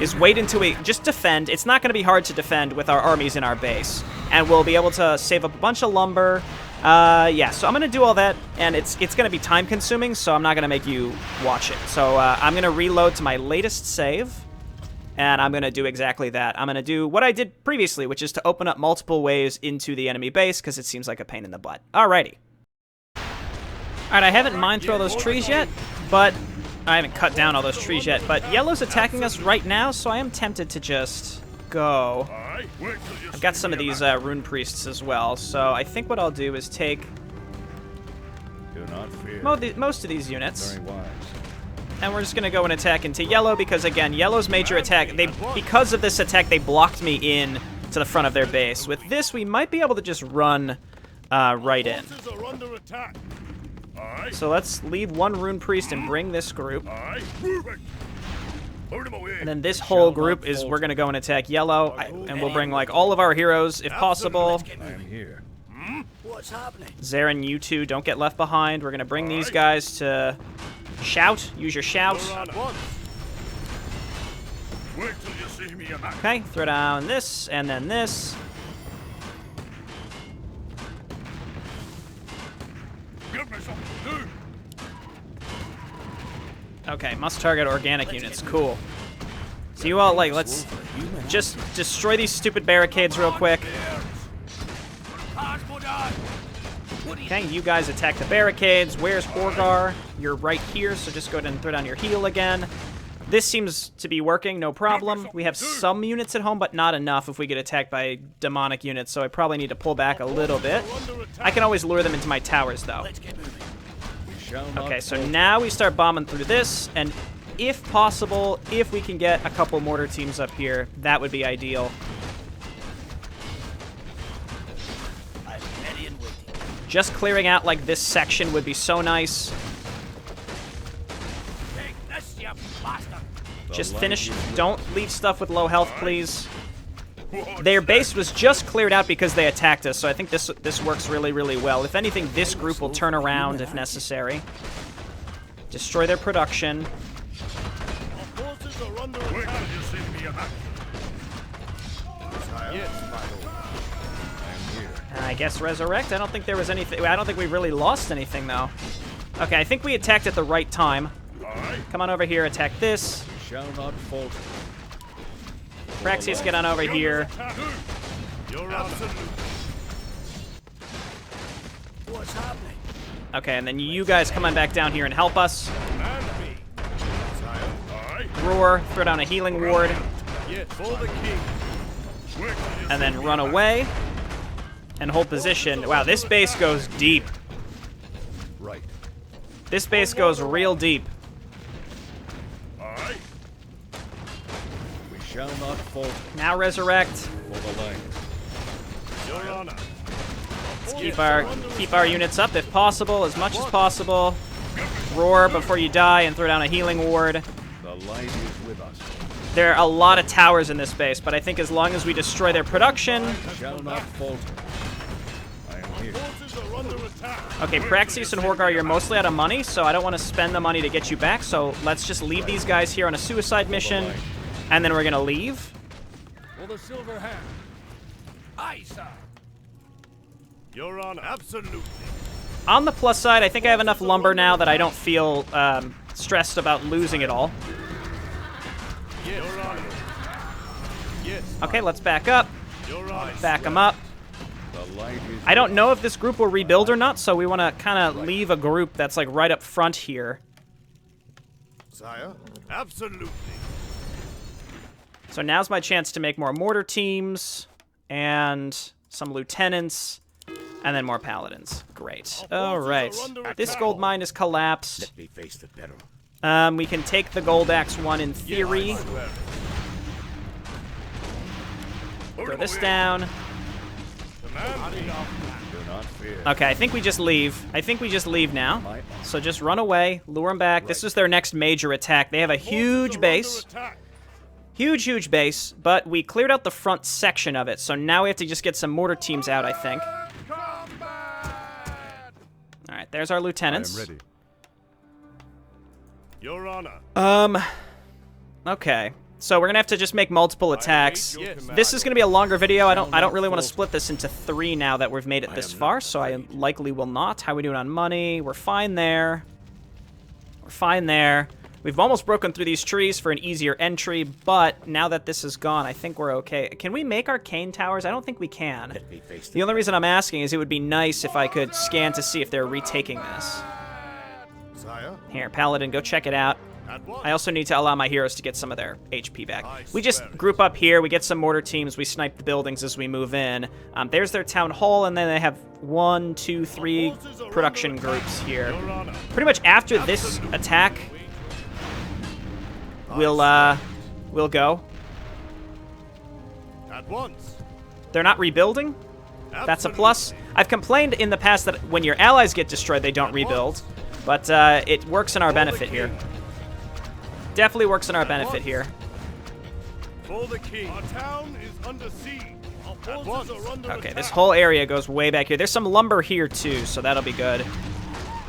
S1: is wait until we just defend. It's not going to be hard to defend with our armies in our base. And we'll be able to save up a bunch of lumber. Yeah, so I'm going to do all that, and it's going to be time-consuming, so I'm not going to make you watch it. So I'm going to reload to my latest save, and I'm going to do exactly that. I'm going to do what I did previously, which is to open up multiple ways into the enemy base, because it seems like a pain in the butt. Alrighty. Alright, I haven't mined through all those trees yet, but I haven't cut down all those trees yet, but yellow's attacking us right now, so I am tempted to just go. I've got some of these rune priests as well, so I think what I'll do is take
S4: Do not fear.
S1: most of these units,
S4: Very wise.
S1: and we're just going to go and attack into yellow, because again, yellow's major attack, because of this attack, they blocked me in to the front of their base. With this, we might be able to just run right in.
S2: Forces are under attack. Aye.
S1: So let's leave one rune priest and bring this group.
S2: Aye. Put 'em away.
S1: And then this whole group is we're going to go and attack yellow, and we'll bring like all of our heroes if possible.
S4: I am here.
S3: What's happening?
S1: Zarin, you two, don't get left behind. We're going to bring these guys to shout. Use your shout.
S2: You're on once. Wait till you see me attack.
S1: Okay, throw down this, and then this.
S2: Give me something to do.
S1: Okay, must target organic units. Cool. So you all, like, let's just destroy these stupid barricades real quick. Okay, you guys attack the barricades. Where's Horgar? You're right here, so just go ahead and throw down your heal again. This seems to be working, no problem. We have some units at home, but not enough if we get attacked by demonic units, so I probably need to pull back a little bit. I can always lure them into my towers, though.
S3: Let's get moving.
S4: We shall not
S1: Okay, so
S4: falter.
S1: now we start bombing through this, and if possible, if we can get a couple mortar teams up here, that would be ideal.
S3: I'm ready and waiting.
S1: Just clearing out, like, this section would be so nice.
S3: Take this, you bastard!
S1: Just finish. Don't leave stuff with low health, please. Their base was just cleared out because they attacked us, so I think this works really, really well. If anything, this group will turn around if necessary. Destroy their production.
S2: Our forces are under attack. Wait till you see me attack. Yes, my lord.
S4: I am here.
S1: And I guess resurrect. I don't think there was anything. I don't think we really lost anything, though. Okay, I think we attacked at the right time.
S2: Aye.
S1: Come on over here, attack this.
S4: We shall not falter.
S1: Praxius, get on over here.
S2: You're absolute.
S3: What's happening?
S1: Okay, and then you guys come on back down here and help us.
S2: And me. Aye.
S1: Roar, throw down a healing ward,
S2: Yes, for the king. Wait till you
S1: and then
S2: see me
S1: run
S2: attack.
S1: away and hold position. Wow, this base goes deep.
S4: Right.
S1: This base goes real deep.
S2: Aye.
S4: We shall not falter
S1: Now resurrect.
S4: for the light.
S2: Your honor.
S1: Keep our units up if possible, as much as possible. Roar before you die and throw down a healing ward.
S4: The light is with us.
S1: There are a lot of towers in this base, but I think as long as we destroy their production...
S4: We shall not falter. I am here.
S2: Forces are under attack.
S1: Okay, Praxius and Horgar, you're mostly out of money, so I don't want to spend the money to get you back, so let's just leave these guys here on a suicide mission, and then we're going to leave.
S2: For the silver hand.
S3: Aye, sir.
S2: Your honor. Absolutely.
S1: On the plus side, I think I have enough lumber now that I don't feel stressed about losing it all.
S2: Yes, your honor. Yes.
S1: Okay, let's back up.
S2: Your honor.
S1: Back them up.
S4: The light is
S1: I don't know if this group will rebuild or not, so we want to kind of leave a group that's like right up front here.
S2: Sire. Absolutely.
S1: So now's my chance to make more mortar teams and some lieutenants and then more paladins. Great. All right. This gold mine is collapsed.
S4: Let me face the peril.
S1: We can take the gold axe one in theory.
S2: I swear.
S1: Throw this down.
S4: Do not fear.
S1: Okay, I think we just leave. I think we just leave now. So just run away, lure them back. This is their next major attack. They have a huge base. Huge base, but we cleared out the front section of it, so now we have to just get some mortar teams out, I think. Alright, there's our lieutenants.
S2: I am ready. Your Honor.
S1: Okay. So we're gonna have to just make multiple attacks. This is gonna be a longer video. I don't really want to split this into 3 now that we've made it this far, so I likely will not. How are we doing on money? We're fine there. We're fine there. We've almost broken through these trees for an easier entry, but now that this is gone, I think we're okay. Can we make Arkain towers? I don't think we can. The only reason I'm asking is it would be nice if I could scan to see if they're retaking this. Here, Paladin, go check it out. I also need to allow my heroes to get some of their HP back. We just group up here, we get some mortar teams, we snipe the buildings as we move in. There's their town hall, and then they have 1, 2, 3 production groups here. Pretty much after this attack, we'll go.
S2: At once.
S1: They're not rebuilding? That's a plus. I've complained in the past that when your allies get destroyed, they don't rebuild. But it works in our benefit here. Definitely works in our benefit here.
S2: For the king. Our town is under siege. Our forces are under
S1: Okay,
S2: attack.
S1: this whole area goes way back here. There's some lumber here too, so that'll be good.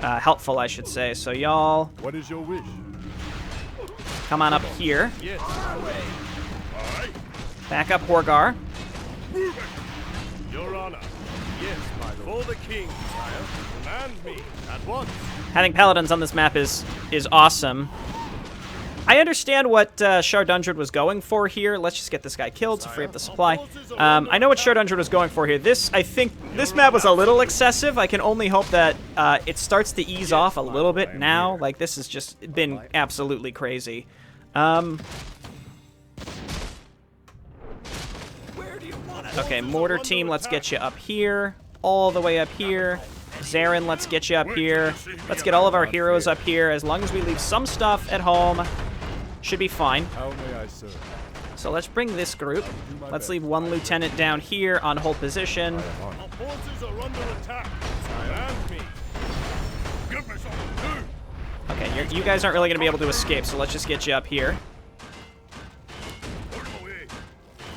S1: Helpful, I should say. So y'all,
S2: What is your wish?
S1: come on up here.
S2: Yes.
S1: Back up, Horgar.
S2: Your Honor. Yes, my lord. For the king, sire. Command me at once.
S1: Having paladins on this map is awesome. I understand what Shardundred was going for here. Let's just get this guy killed to free up the supply. I know what Shardundred was going for here. I think this map was a little excessive. I can only hope that it starts to ease off a little bit now. Like, this has just been absolutely crazy. Okay, mortar team, let's get you up here. All the way up here. Zarin, let's get you up here. Let's get all of our heroes up here. As long as we leave some stuff at home, should be fine.
S2: How may I serve?
S1: So let's bring this group. Let's leave 1 lieutenant down here on hold position.
S2: Our forces are under attack. Command me. Give me something to do.
S1: Okay, you guys aren't really going to be able to escape, so let's just get you up here.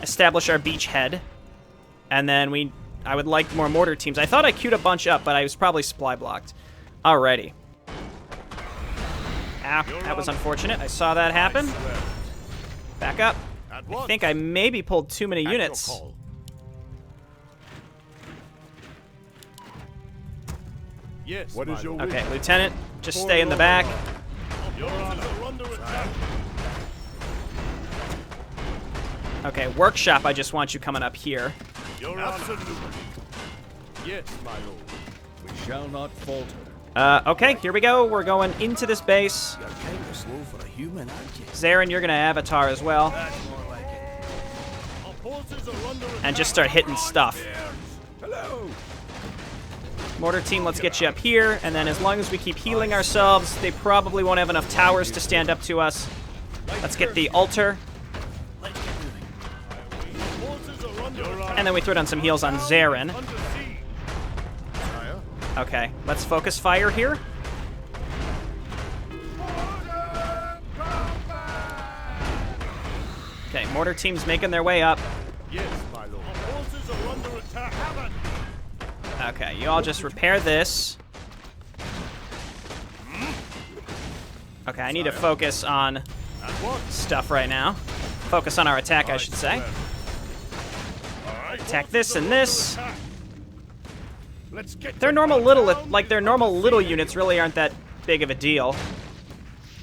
S1: Establish our beachhead. And then I would like more mortar teams. I thought I queued a bunch up, but I was probably supply blocked. Alrighty. Ow, that was unfortunate. I saw that happen. Back up. I think I maybe pulled too many units.
S2: Yes. What is your wish?
S1: Okay, Lieutenant, just stay in the back.
S2: Your Honor. Under attack.
S1: Okay, Workshop, I just want you coming up here.
S2: Your Honor. Yes, my lord.
S4: We shall not falter.
S1: Okay, here we go. We're going into this base.
S3: You're kind of slow for a human, aren't you?
S1: Zarin, you're gonna avatar as well.
S3: That's more like it.
S2: Our forces are under attack.
S1: And just start hitting stuff.
S3: Hello.
S1: Mortar team, let's get you up here. And then as long as we keep healing ourselves, they probably won't have enough towers to stand up to us. Let's get the altar.
S3: Let's get moving.
S2: Forces are under attack.
S1: And then we throw down some heals on Zarin.
S2: Under siege.
S1: Okay, let's focus fire here. Okay, mortar team's making their way up.
S2: Yes, my lord. Our forces are under attack.
S1: Okay, you all just repair this. Okay, I need to focus on
S2: At once.
S1: stuff right now. Focus on our attack, I should say. Attack this and this.
S2: Let's get
S1: Their normal little units really aren't that big of a deal.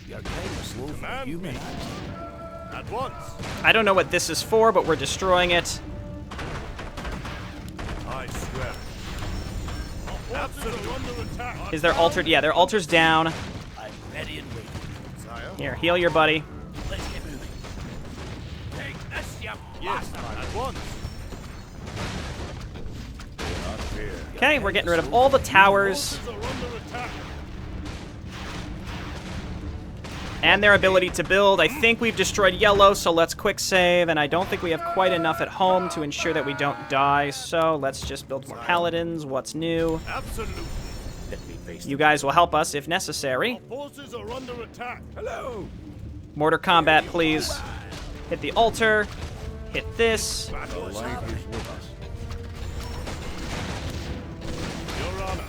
S3: You're kind of slow for a human, aren't you?
S2: at once.
S1: I don't know what this is for, but we're destroying it.
S2: I swear. Our forces are under attack.
S1: Is their altar? Yeah, their altar's down.
S3: I'm ready and waiting.
S2: Sire?
S1: Here, heal your buddy.
S3: Let's get moving. Take this, you
S2: Yes,
S3: bastard.
S2: at once.
S1: Okay, we're getting rid of all the towers.
S2: Forces are under attack.
S1: and their ability to build. I think we've destroyed yellow, so let's quick save, and I don't think we have quite enough at home to ensure that we don't die, so let's just build more paladins. What's new?
S2: Absolutely.
S4: Let me face
S1: You guys will help us if necessary.
S2: Forces are under attack.
S4: Hello.
S1: Mortar combat, please. Hit the altar. Hit this.
S4: Battle life is with us.
S2: Your honor.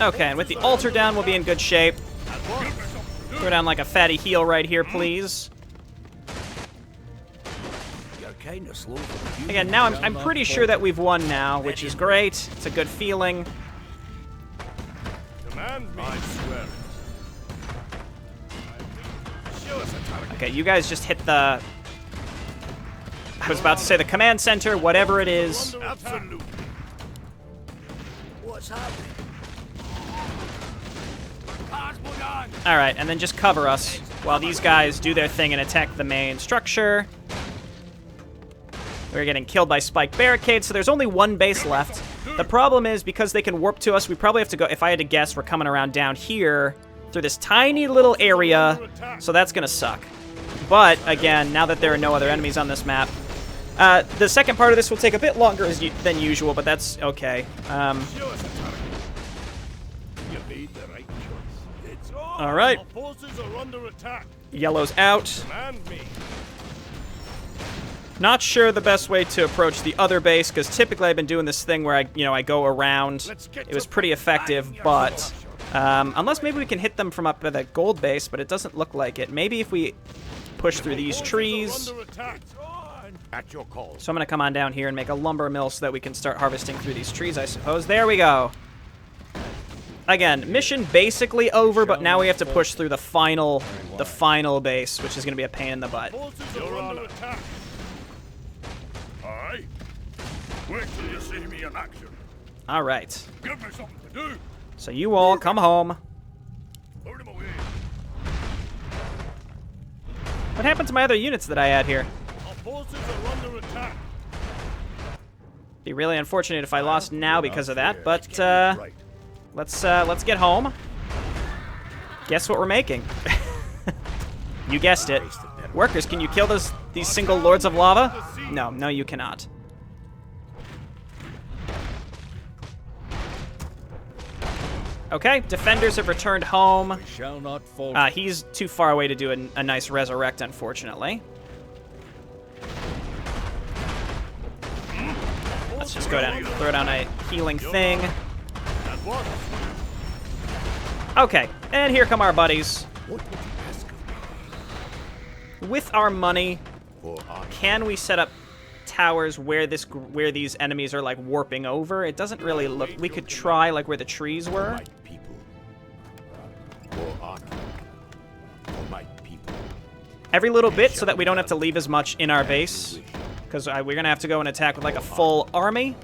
S1: Okay, and with the altar down, we'll be in good shape. Throw down like a fatty heal right here, please.
S3: You're kind of slow for the
S1: Again, now I'm pretty sure that we've won now, which is great. It's a good feeling.
S2: Command me. I swear it. Show us a target.
S1: Okay, you guys just hit the... I was about to say the command center, whatever it is.
S2: Under attack. Absolutely.
S3: What's happening?
S1: Alright, and then just cover us while these guys do their thing and attack the main structure. We're getting killed by spiked barricades, so there's only one base left. The problem is, because they can warp to us, we probably have to go... If I had to guess, we're coming around down here through this tiny little area, so that's gonna suck. But, again, now that there are no other enemies on this map, the second part of this will take a bit longer than usual, but that's okay.
S2: Show us a target. You made the right choice. It's on.
S1: All right.
S2: Our forces are under attack.
S1: Yellow's out.
S2: Command me.
S1: Not sure the best way to approach the other base, because typically I've been doing this thing where I go around. It was pretty effective, but unless maybe we can hit them from up at the gold base, but it doesn't look like it. Maybe if we push through these trees.
S2: Under attack.
S4: At your call.
S1: So I'm going to come on down here and make a lumber mill so that we can start harvesting through these trees, I suppose. There we go. Again, mission basically over, but now we have to push through the final base, which is going to be a pain in the butt.
S2: Forces are under attack. Aye. Wait till you see me in action.
S1: All right.
S2: Give me something to do.
S1: So you all come home.
S2: Put him away.
S1: What happened to my other units that I had here?
S2: Our forces are under attack.
S1: Be really unfortunate if I lost now because of that, but
S4: Right.
S1: let's get home. Guess what we're making? You guessed it. Workers, can you kill these single lords of lava? No, you cannot. Okay, defenders have returned home.
S4: Shall not fall.
S1: He's too far away to do a nice resurrect, unfortunately. Let's just go down and throw down a healing thing.
S2: At once.
S1: Okay, and here come our buddies.
S4: What would you ask of me?
S1: With our money,
S4: For our
S1: can we set up towers where these enemies are like warping over? It doesn't really look... We could try like where the trees were.
S4: my people. For honor. For my people.
S1: Every little bit so that we don't have to leave as much in our base. Because we're going to have to go and attack with like a full army.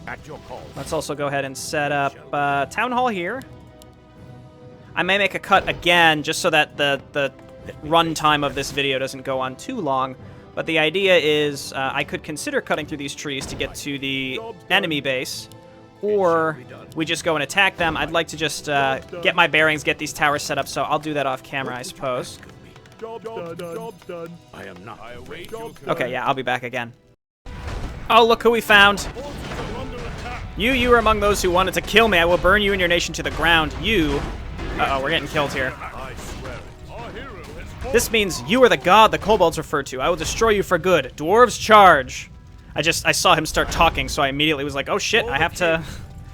S4: At your call.
S1: Let's also go ahead and set up Town Hall here. I may make a cut again just so that the run time of this video doesn't go on too long. But the idea is I could consider cutting through these trees to get to the enemy base. Or we just go and attack them. I'd like to just get my bearings, get these towers set up, so I'll do that off camera, I suppose.
S2: Job done. Job done.
S4: I am not.
S2: I await your command.
S1: Okay, yeah, I'll be back again. Oh, look who we found.
S2: Forces are under attack.
S1: You were among those who wanted to kill me. I will burn you and your nation to the ground. You... Uh-oh, we're getting killed here.
S2: I swear it. Our hero has fallen.
S1: This means you are the god the kobolds refer to. I will destroy you for good. Dwarves charge. I saw him start talking, so I immediately was like, oh shit, I have to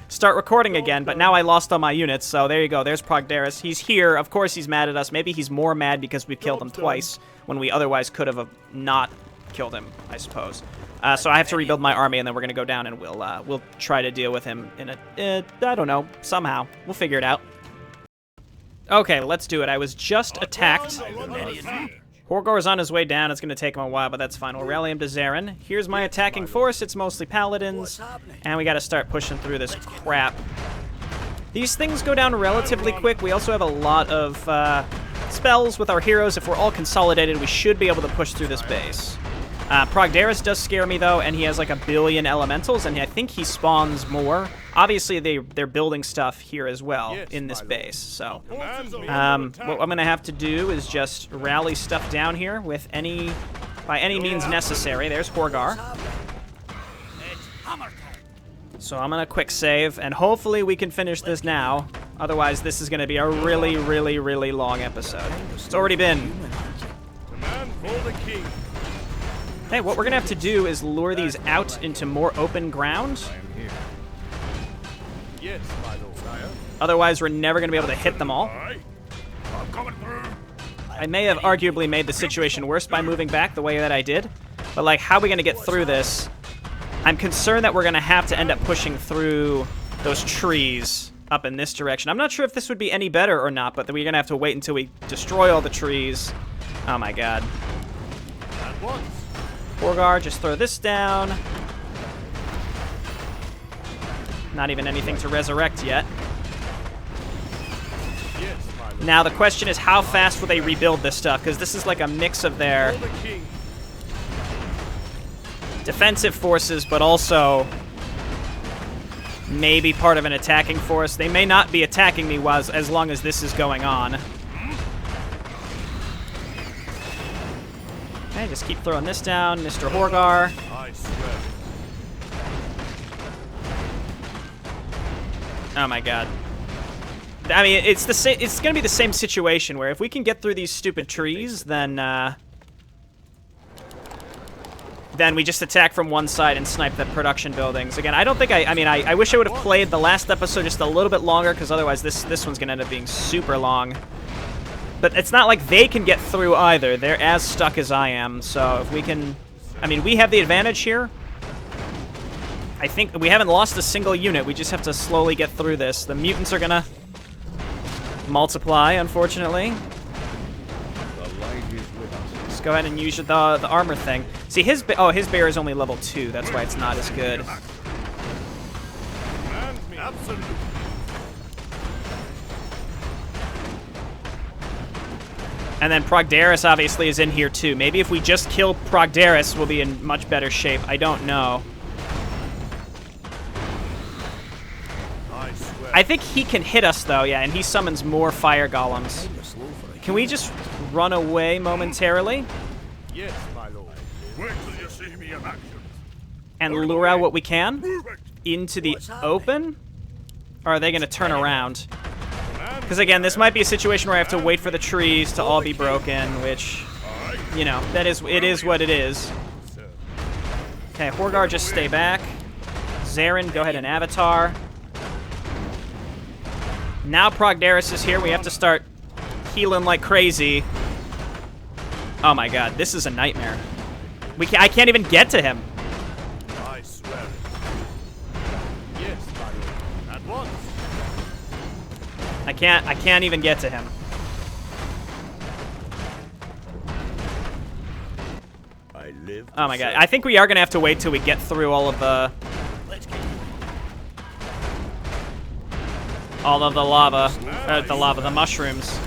S1: start recording again, but now I lost all my units, so there you go. There's Progdaris. He's here. Of course he's mad at us. Maybe he's more mad because we've killed him twice when we otherwise could have not killed him, I suppose. So I have to rebuild my army, and then we're going to go down and we'll try to deal with him in a, I don't know, somehow. We'll figure it out. Okay, let's do it. I was just attacked. Horgor's on his way down. It's going to take him a while, but that's fine. We'll rally him to Zarin. Here's my attacking force. It's mostly paladins. And we got to start pushing through this crap. These things go down relatively quick. We also have a lot of spells with our heroes. If we're all consolidated, we should be able to push through this base. Progdaris does scare me, though, and he has like a billion elementals, and I think he spawns more. Obviously, they're building stuff here as well in this base, so... what I'm going to have to do is just rally stuff down here with by any means necessary. There's Horgar. So I'm going to quick save, and hopefully we can finish this now. Otherwise, this is going to be a really, really, really long episode. It's already been... Hey, what we're going to have to do is lure these out into more open ground.
S2: Yes, my lord.
S1: Otherwise, we're never going to be able to hit them all.
S2: I'm coming through.
S1: I may have arguably made the situation worse by moving back the way that I did. But, like, how are we going to get through this? I'm concerned that we're going to have to end up pushing through those trees up in this direction. I'm not sure if this would be any better or not, but we're going to have to wait until we destroy all the trees. Oh, my God.
S2: At once.
S1: Horgar, just throw this down. Not even anything to resurrect yet.
S2: Yes, my lord.
S1: Now the question is, how fast will they rebuild this stuff? Because this is like a mix of their
S2: For the king.
S1: defensive forces, but also maybe part of an attacking force. They may not be attacking me as long as this is going on. Okay, just keep throwing this down, Mr. Horgar.
S2: I swear.
S1: Oh my God. I mean, it's the same. It's gonna be the same situation where if we can get through these stupid trees, then we just attack from one side and snipe the production buildings. Again, I don't think I wish I would have played the last episode just a little bit longer, because otherwise this one's gonna end up being super long. But it's not like they can get through either. They're as stuck as I am. So if we can, I mean, we have the advantage here. I think we haven't lost a single unit. We just have to slowly get through this. The mutants are gonna multiply, unfortunately. Just go ahead and use the armor thing. See, his bear is only level 2. That's why it's not as good.
S2: Command me. Absolutely.
S1: And then Progdaris obviously is in here too. Maybe if we just kill Progdaris, we'll be in much better shape. I don't know.
S2: I swear.
S1: I think he can hit us though, yeah, and he summons more fire golems. Can we just run away momentarily
S2: Yes, my lord. Wait till you see me in action.
S1: and lure out what we can
S2: Move it.
S1: into the open? Or are they going to turn around? Because again, this might be a situation where I have to wait for the trees to all be broken, which, you know, it is what it is. Okay, Horgar, just stay back. Zarin, go ahead and avatar. Now Progdaris is here. We have to start healing like crazy. Oh my God, this is a nightmare. I can't even get to him.
S2: I swear it. Yes, my lord. At once.
S1: I can't even get to him.
S4: I live.
S1: Oh my God, I think we are gonna have to wait till we get through all of the the mushrooms.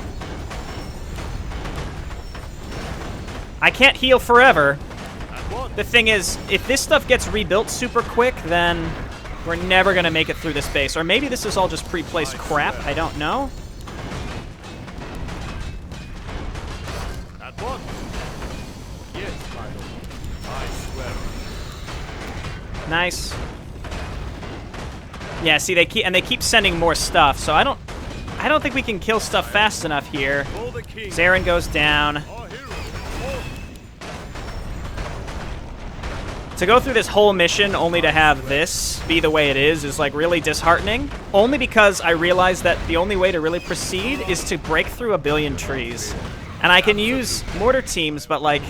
S1: I can't heal forever. The thing is, if this stuff gets rebuilt super quick, then we're never going to make it through this base. Or maybe this is all just pre-placed crap. I don't know.
S2: At once. Yes, my lord. I swear it.
S1: Nice. Yeah, see, they keep sending more stuff, so I don't think we can kill stuff fast enough here.
S2: For the king.
S1: Zarin goes down.
S2: Our hero.
S1: To go through this whole mission only to have this be the way it is like really disheartening. Only because I realized that the only way to really proceed is to break through a billion trees. And I can use mortar teams, but like,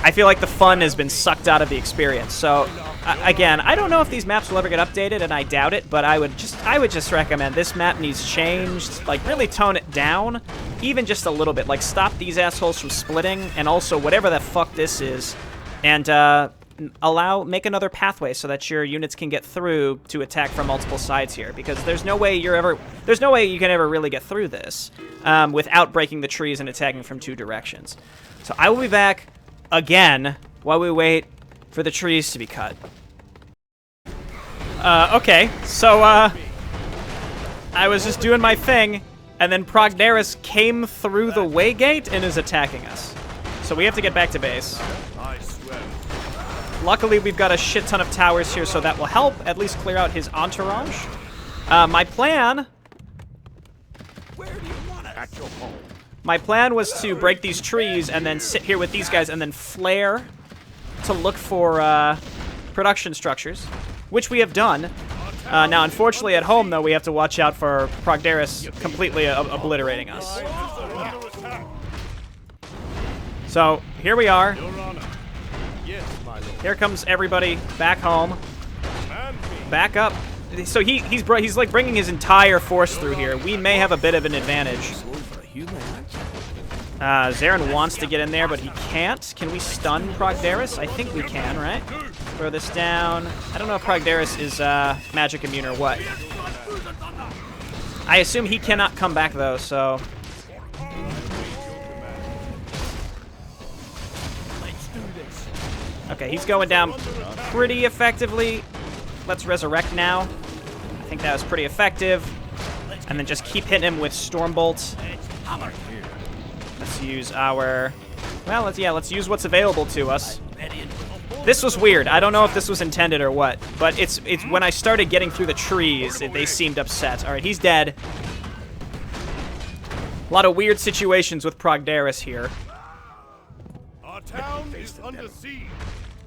S1: I feel like the fun has been sucked out of the experience. So again, I don't know if these maps will ever get updated, and I doubt it, but I would just recommend this map needs changed. Like, really tone it down, even just a little bit. Like, stop these assholes from splitting, and also whatever the fuck this is. And make another pathway so that your units can get through to attack from multiple sides here, because there's no way you can ever really get through this without breaking the trees and attacking from 2 directions. So I will be back again while we wait for the trees to be cut. Okay, so, I was just doing my thing, and then Progdaris came through the waygate and is attacking us. So we have to get back to base.
S2: I swear.
S1: Luckily, we've got a shit ton of towers here, so that will help at least clear out his entourage. My plan...
S3: Where do you want us?
S4: At your call.
S1: My plan was to break these trees and then sit here with these guys and then flare to look for production structures, which we have done. Now, unfortunately, at home, though, we have to watch out for Progdaris completely obliterating us.
S2: Under attack.
S1: So, here we are.
S2: Your Honor. Yes, my lord.
S1: Here comes everybody back home.
S2: Command me.
S1: Back up. So he's like bringing his entire force through here. We may have a bit of an advantage. Zarin wants to get in there, but he can't. Can we stun Progdaris? I think we can, right? Throw this down. I don't know if Progdaris is magic immune or what. I assume he cannot come back, though, so...
S3: Let's do this.
S1: Okay, he's going down pretty effectively. Let's resurrect now. I think that was pretty effective. And then just keep hitting him with Stormbolt.
S3: Hammer.
S1: Let's use our... Well, let's use what's available to us.
S3: Ready and
S1: This was weird. I don't know if this was intended or what, but it's when I started getting through the trees, they seemed upset. All right, he's dead. A lot of weird situations with Progdaris here.
S2: Our town is under siege.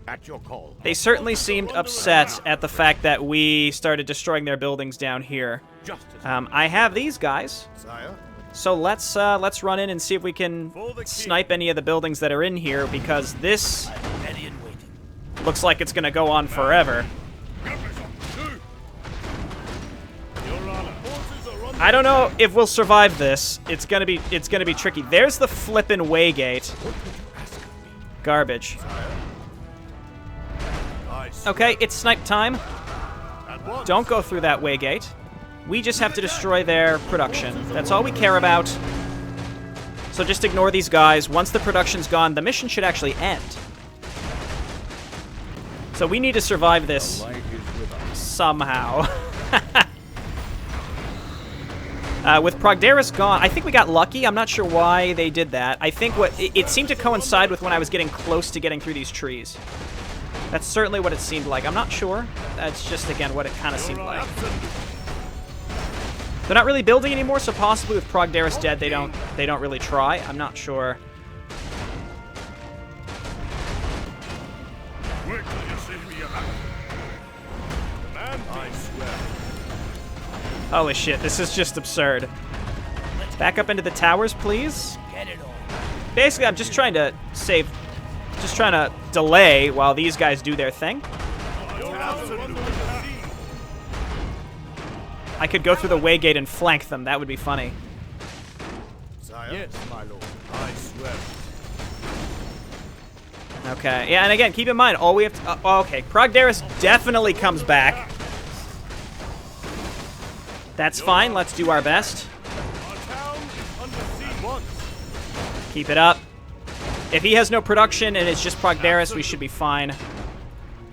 S4: At your call.
S1: They certainly seemed upset at the fact that we started destroying their buildings down here.
S4: Justice.
S1: I have these guys,
S2: Sire.
S1: so let's run in and see if we can snipe any of the buildings that are in here, because this
S3: ready and waiting.
S1: looks like it's gonna go on forever.
S2: Your Honor. Forces are under
S1: I don't know if we'll survive this. It's gonna be tricky. There's the flippin' waygate. Garbage.
S2: I swear.
S1: Okay, it's snipe time.
S2: At once.
S1: Don't go through that waygate. We just have to destroy their production. That's all we care about. So just ignore these guys. Once the production's gone, the mission should actually end. So we need to survive this
S4: Light is with us.
S1: somehow. With Progdaris gone, I think we got lucky. I'm not sure why they did that. I think it seemed to coincide with when I was getting close to getting through these trees. That's certainly what it seemed like. I'm not sure. That's just, again, what it kind of seemed like. They're not really building anymore, so possibly with Progdaris dead, they don't really try. I'm not sure.
S2: Quick, you see me alive. Command me. I swear.
S1: Holy shit, this is just absurd. Back up into the towers, please.
S3: Get it on.
S1: Basically, I'm just trying to save... Just trying to delay while these guys do their thing.
S2: Your Honor. Under attack.
S1: I could go through the waygate and flank them. That would be funny.
S2: Sire. Yes, my lord. I swear.
S1: Okay, yeah, and again, keep in mind, all we have to... okay, Progdaris definitely comes back. That's fine, let's do our best.
S2: Our town is under siege. At once.
S1: Keep it up. If he has no production and it's just Progdaris, we should be fine.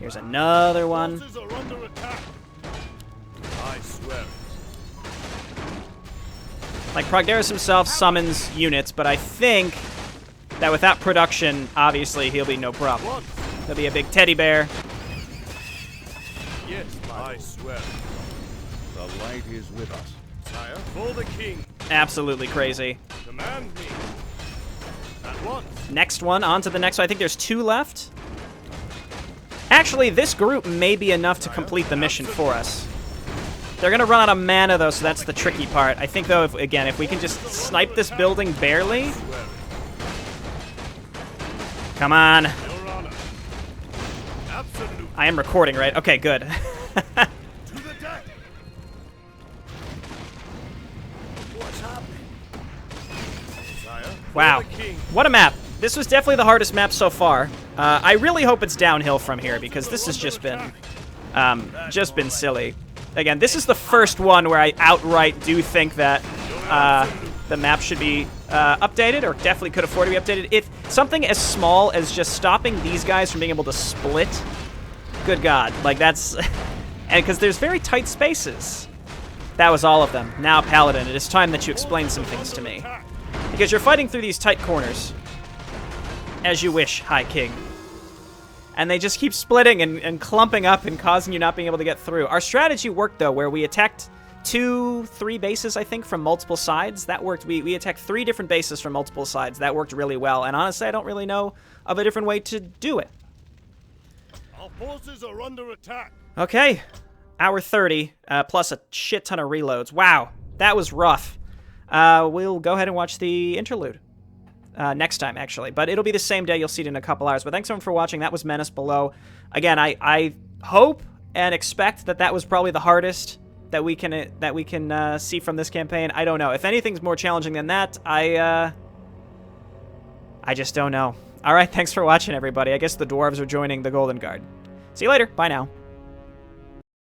S1: Here's another one.
S2: Forces are under attack. I swear.
S1: Like, Progdaris himself summons units, but I think that without production, obviously, he'll be no problem.
S2: Once.
S1: He'll be a big teddy bear.
S2: Yes, I swear.
S4: The light is with us.
S2: Sire. For the king.
S1: Absolutely crazy.
S2: Command me. At once.
S1: Next one, on to the next one. I think there's 2 left. Actually, this group may be enough to complete the mission for us. They're going to run out of mana, though, so that's the tricky part. I think, though, if we can just snipe this building barely. Come on.
S2: Your Honor. Absolute.
S1: I am recording, right? Okay, good.
S2: To the deck.
S3: What's happening?
S2: Sire.
S1: Wow.
S2: For the king.
S1: What a map. This was definitely the hardest map so far. I really hope it's downhill from here, because this has just been silly. Again, this is the first one where I outright do think that the map should be updated, or definitely could afford to be updated. If something as small as just stopping these guys from being able to split, good God, like that's, and because there's very tight spaces. That was all of them. Now, Paladin, it is time that you explain some things to me, because you're fighting through these tight corners, as you wish, High King. And they just keep splitting and clumping up and causing you not being able to get through. Our strategy worked, though, where we attacked 2-3 bases, I think, from multiple sides. That worked. We attacked 3 different bases from multiple sides. That worked really well. And honestly, I don't really know of a different way to do it.
S2: Our forces are under attack.
S1: Okay. Hour 30, plus a shit ton of reloads. Wow. That was rough. We'll go ahead and watch the interlude. Next time, actually. But it'll be the same day. You'll see it in a couple hours. But thanks, everyone, for watching. That was Menace below. Again, I hope and expect that was probably the hardest that we can see from this campaign. I don't know. If anything's more challenging than that, I just don't know. All right, thanks for watching, everybody. I guess the dwarves are joining the Golden Guard. See you later. Bye now.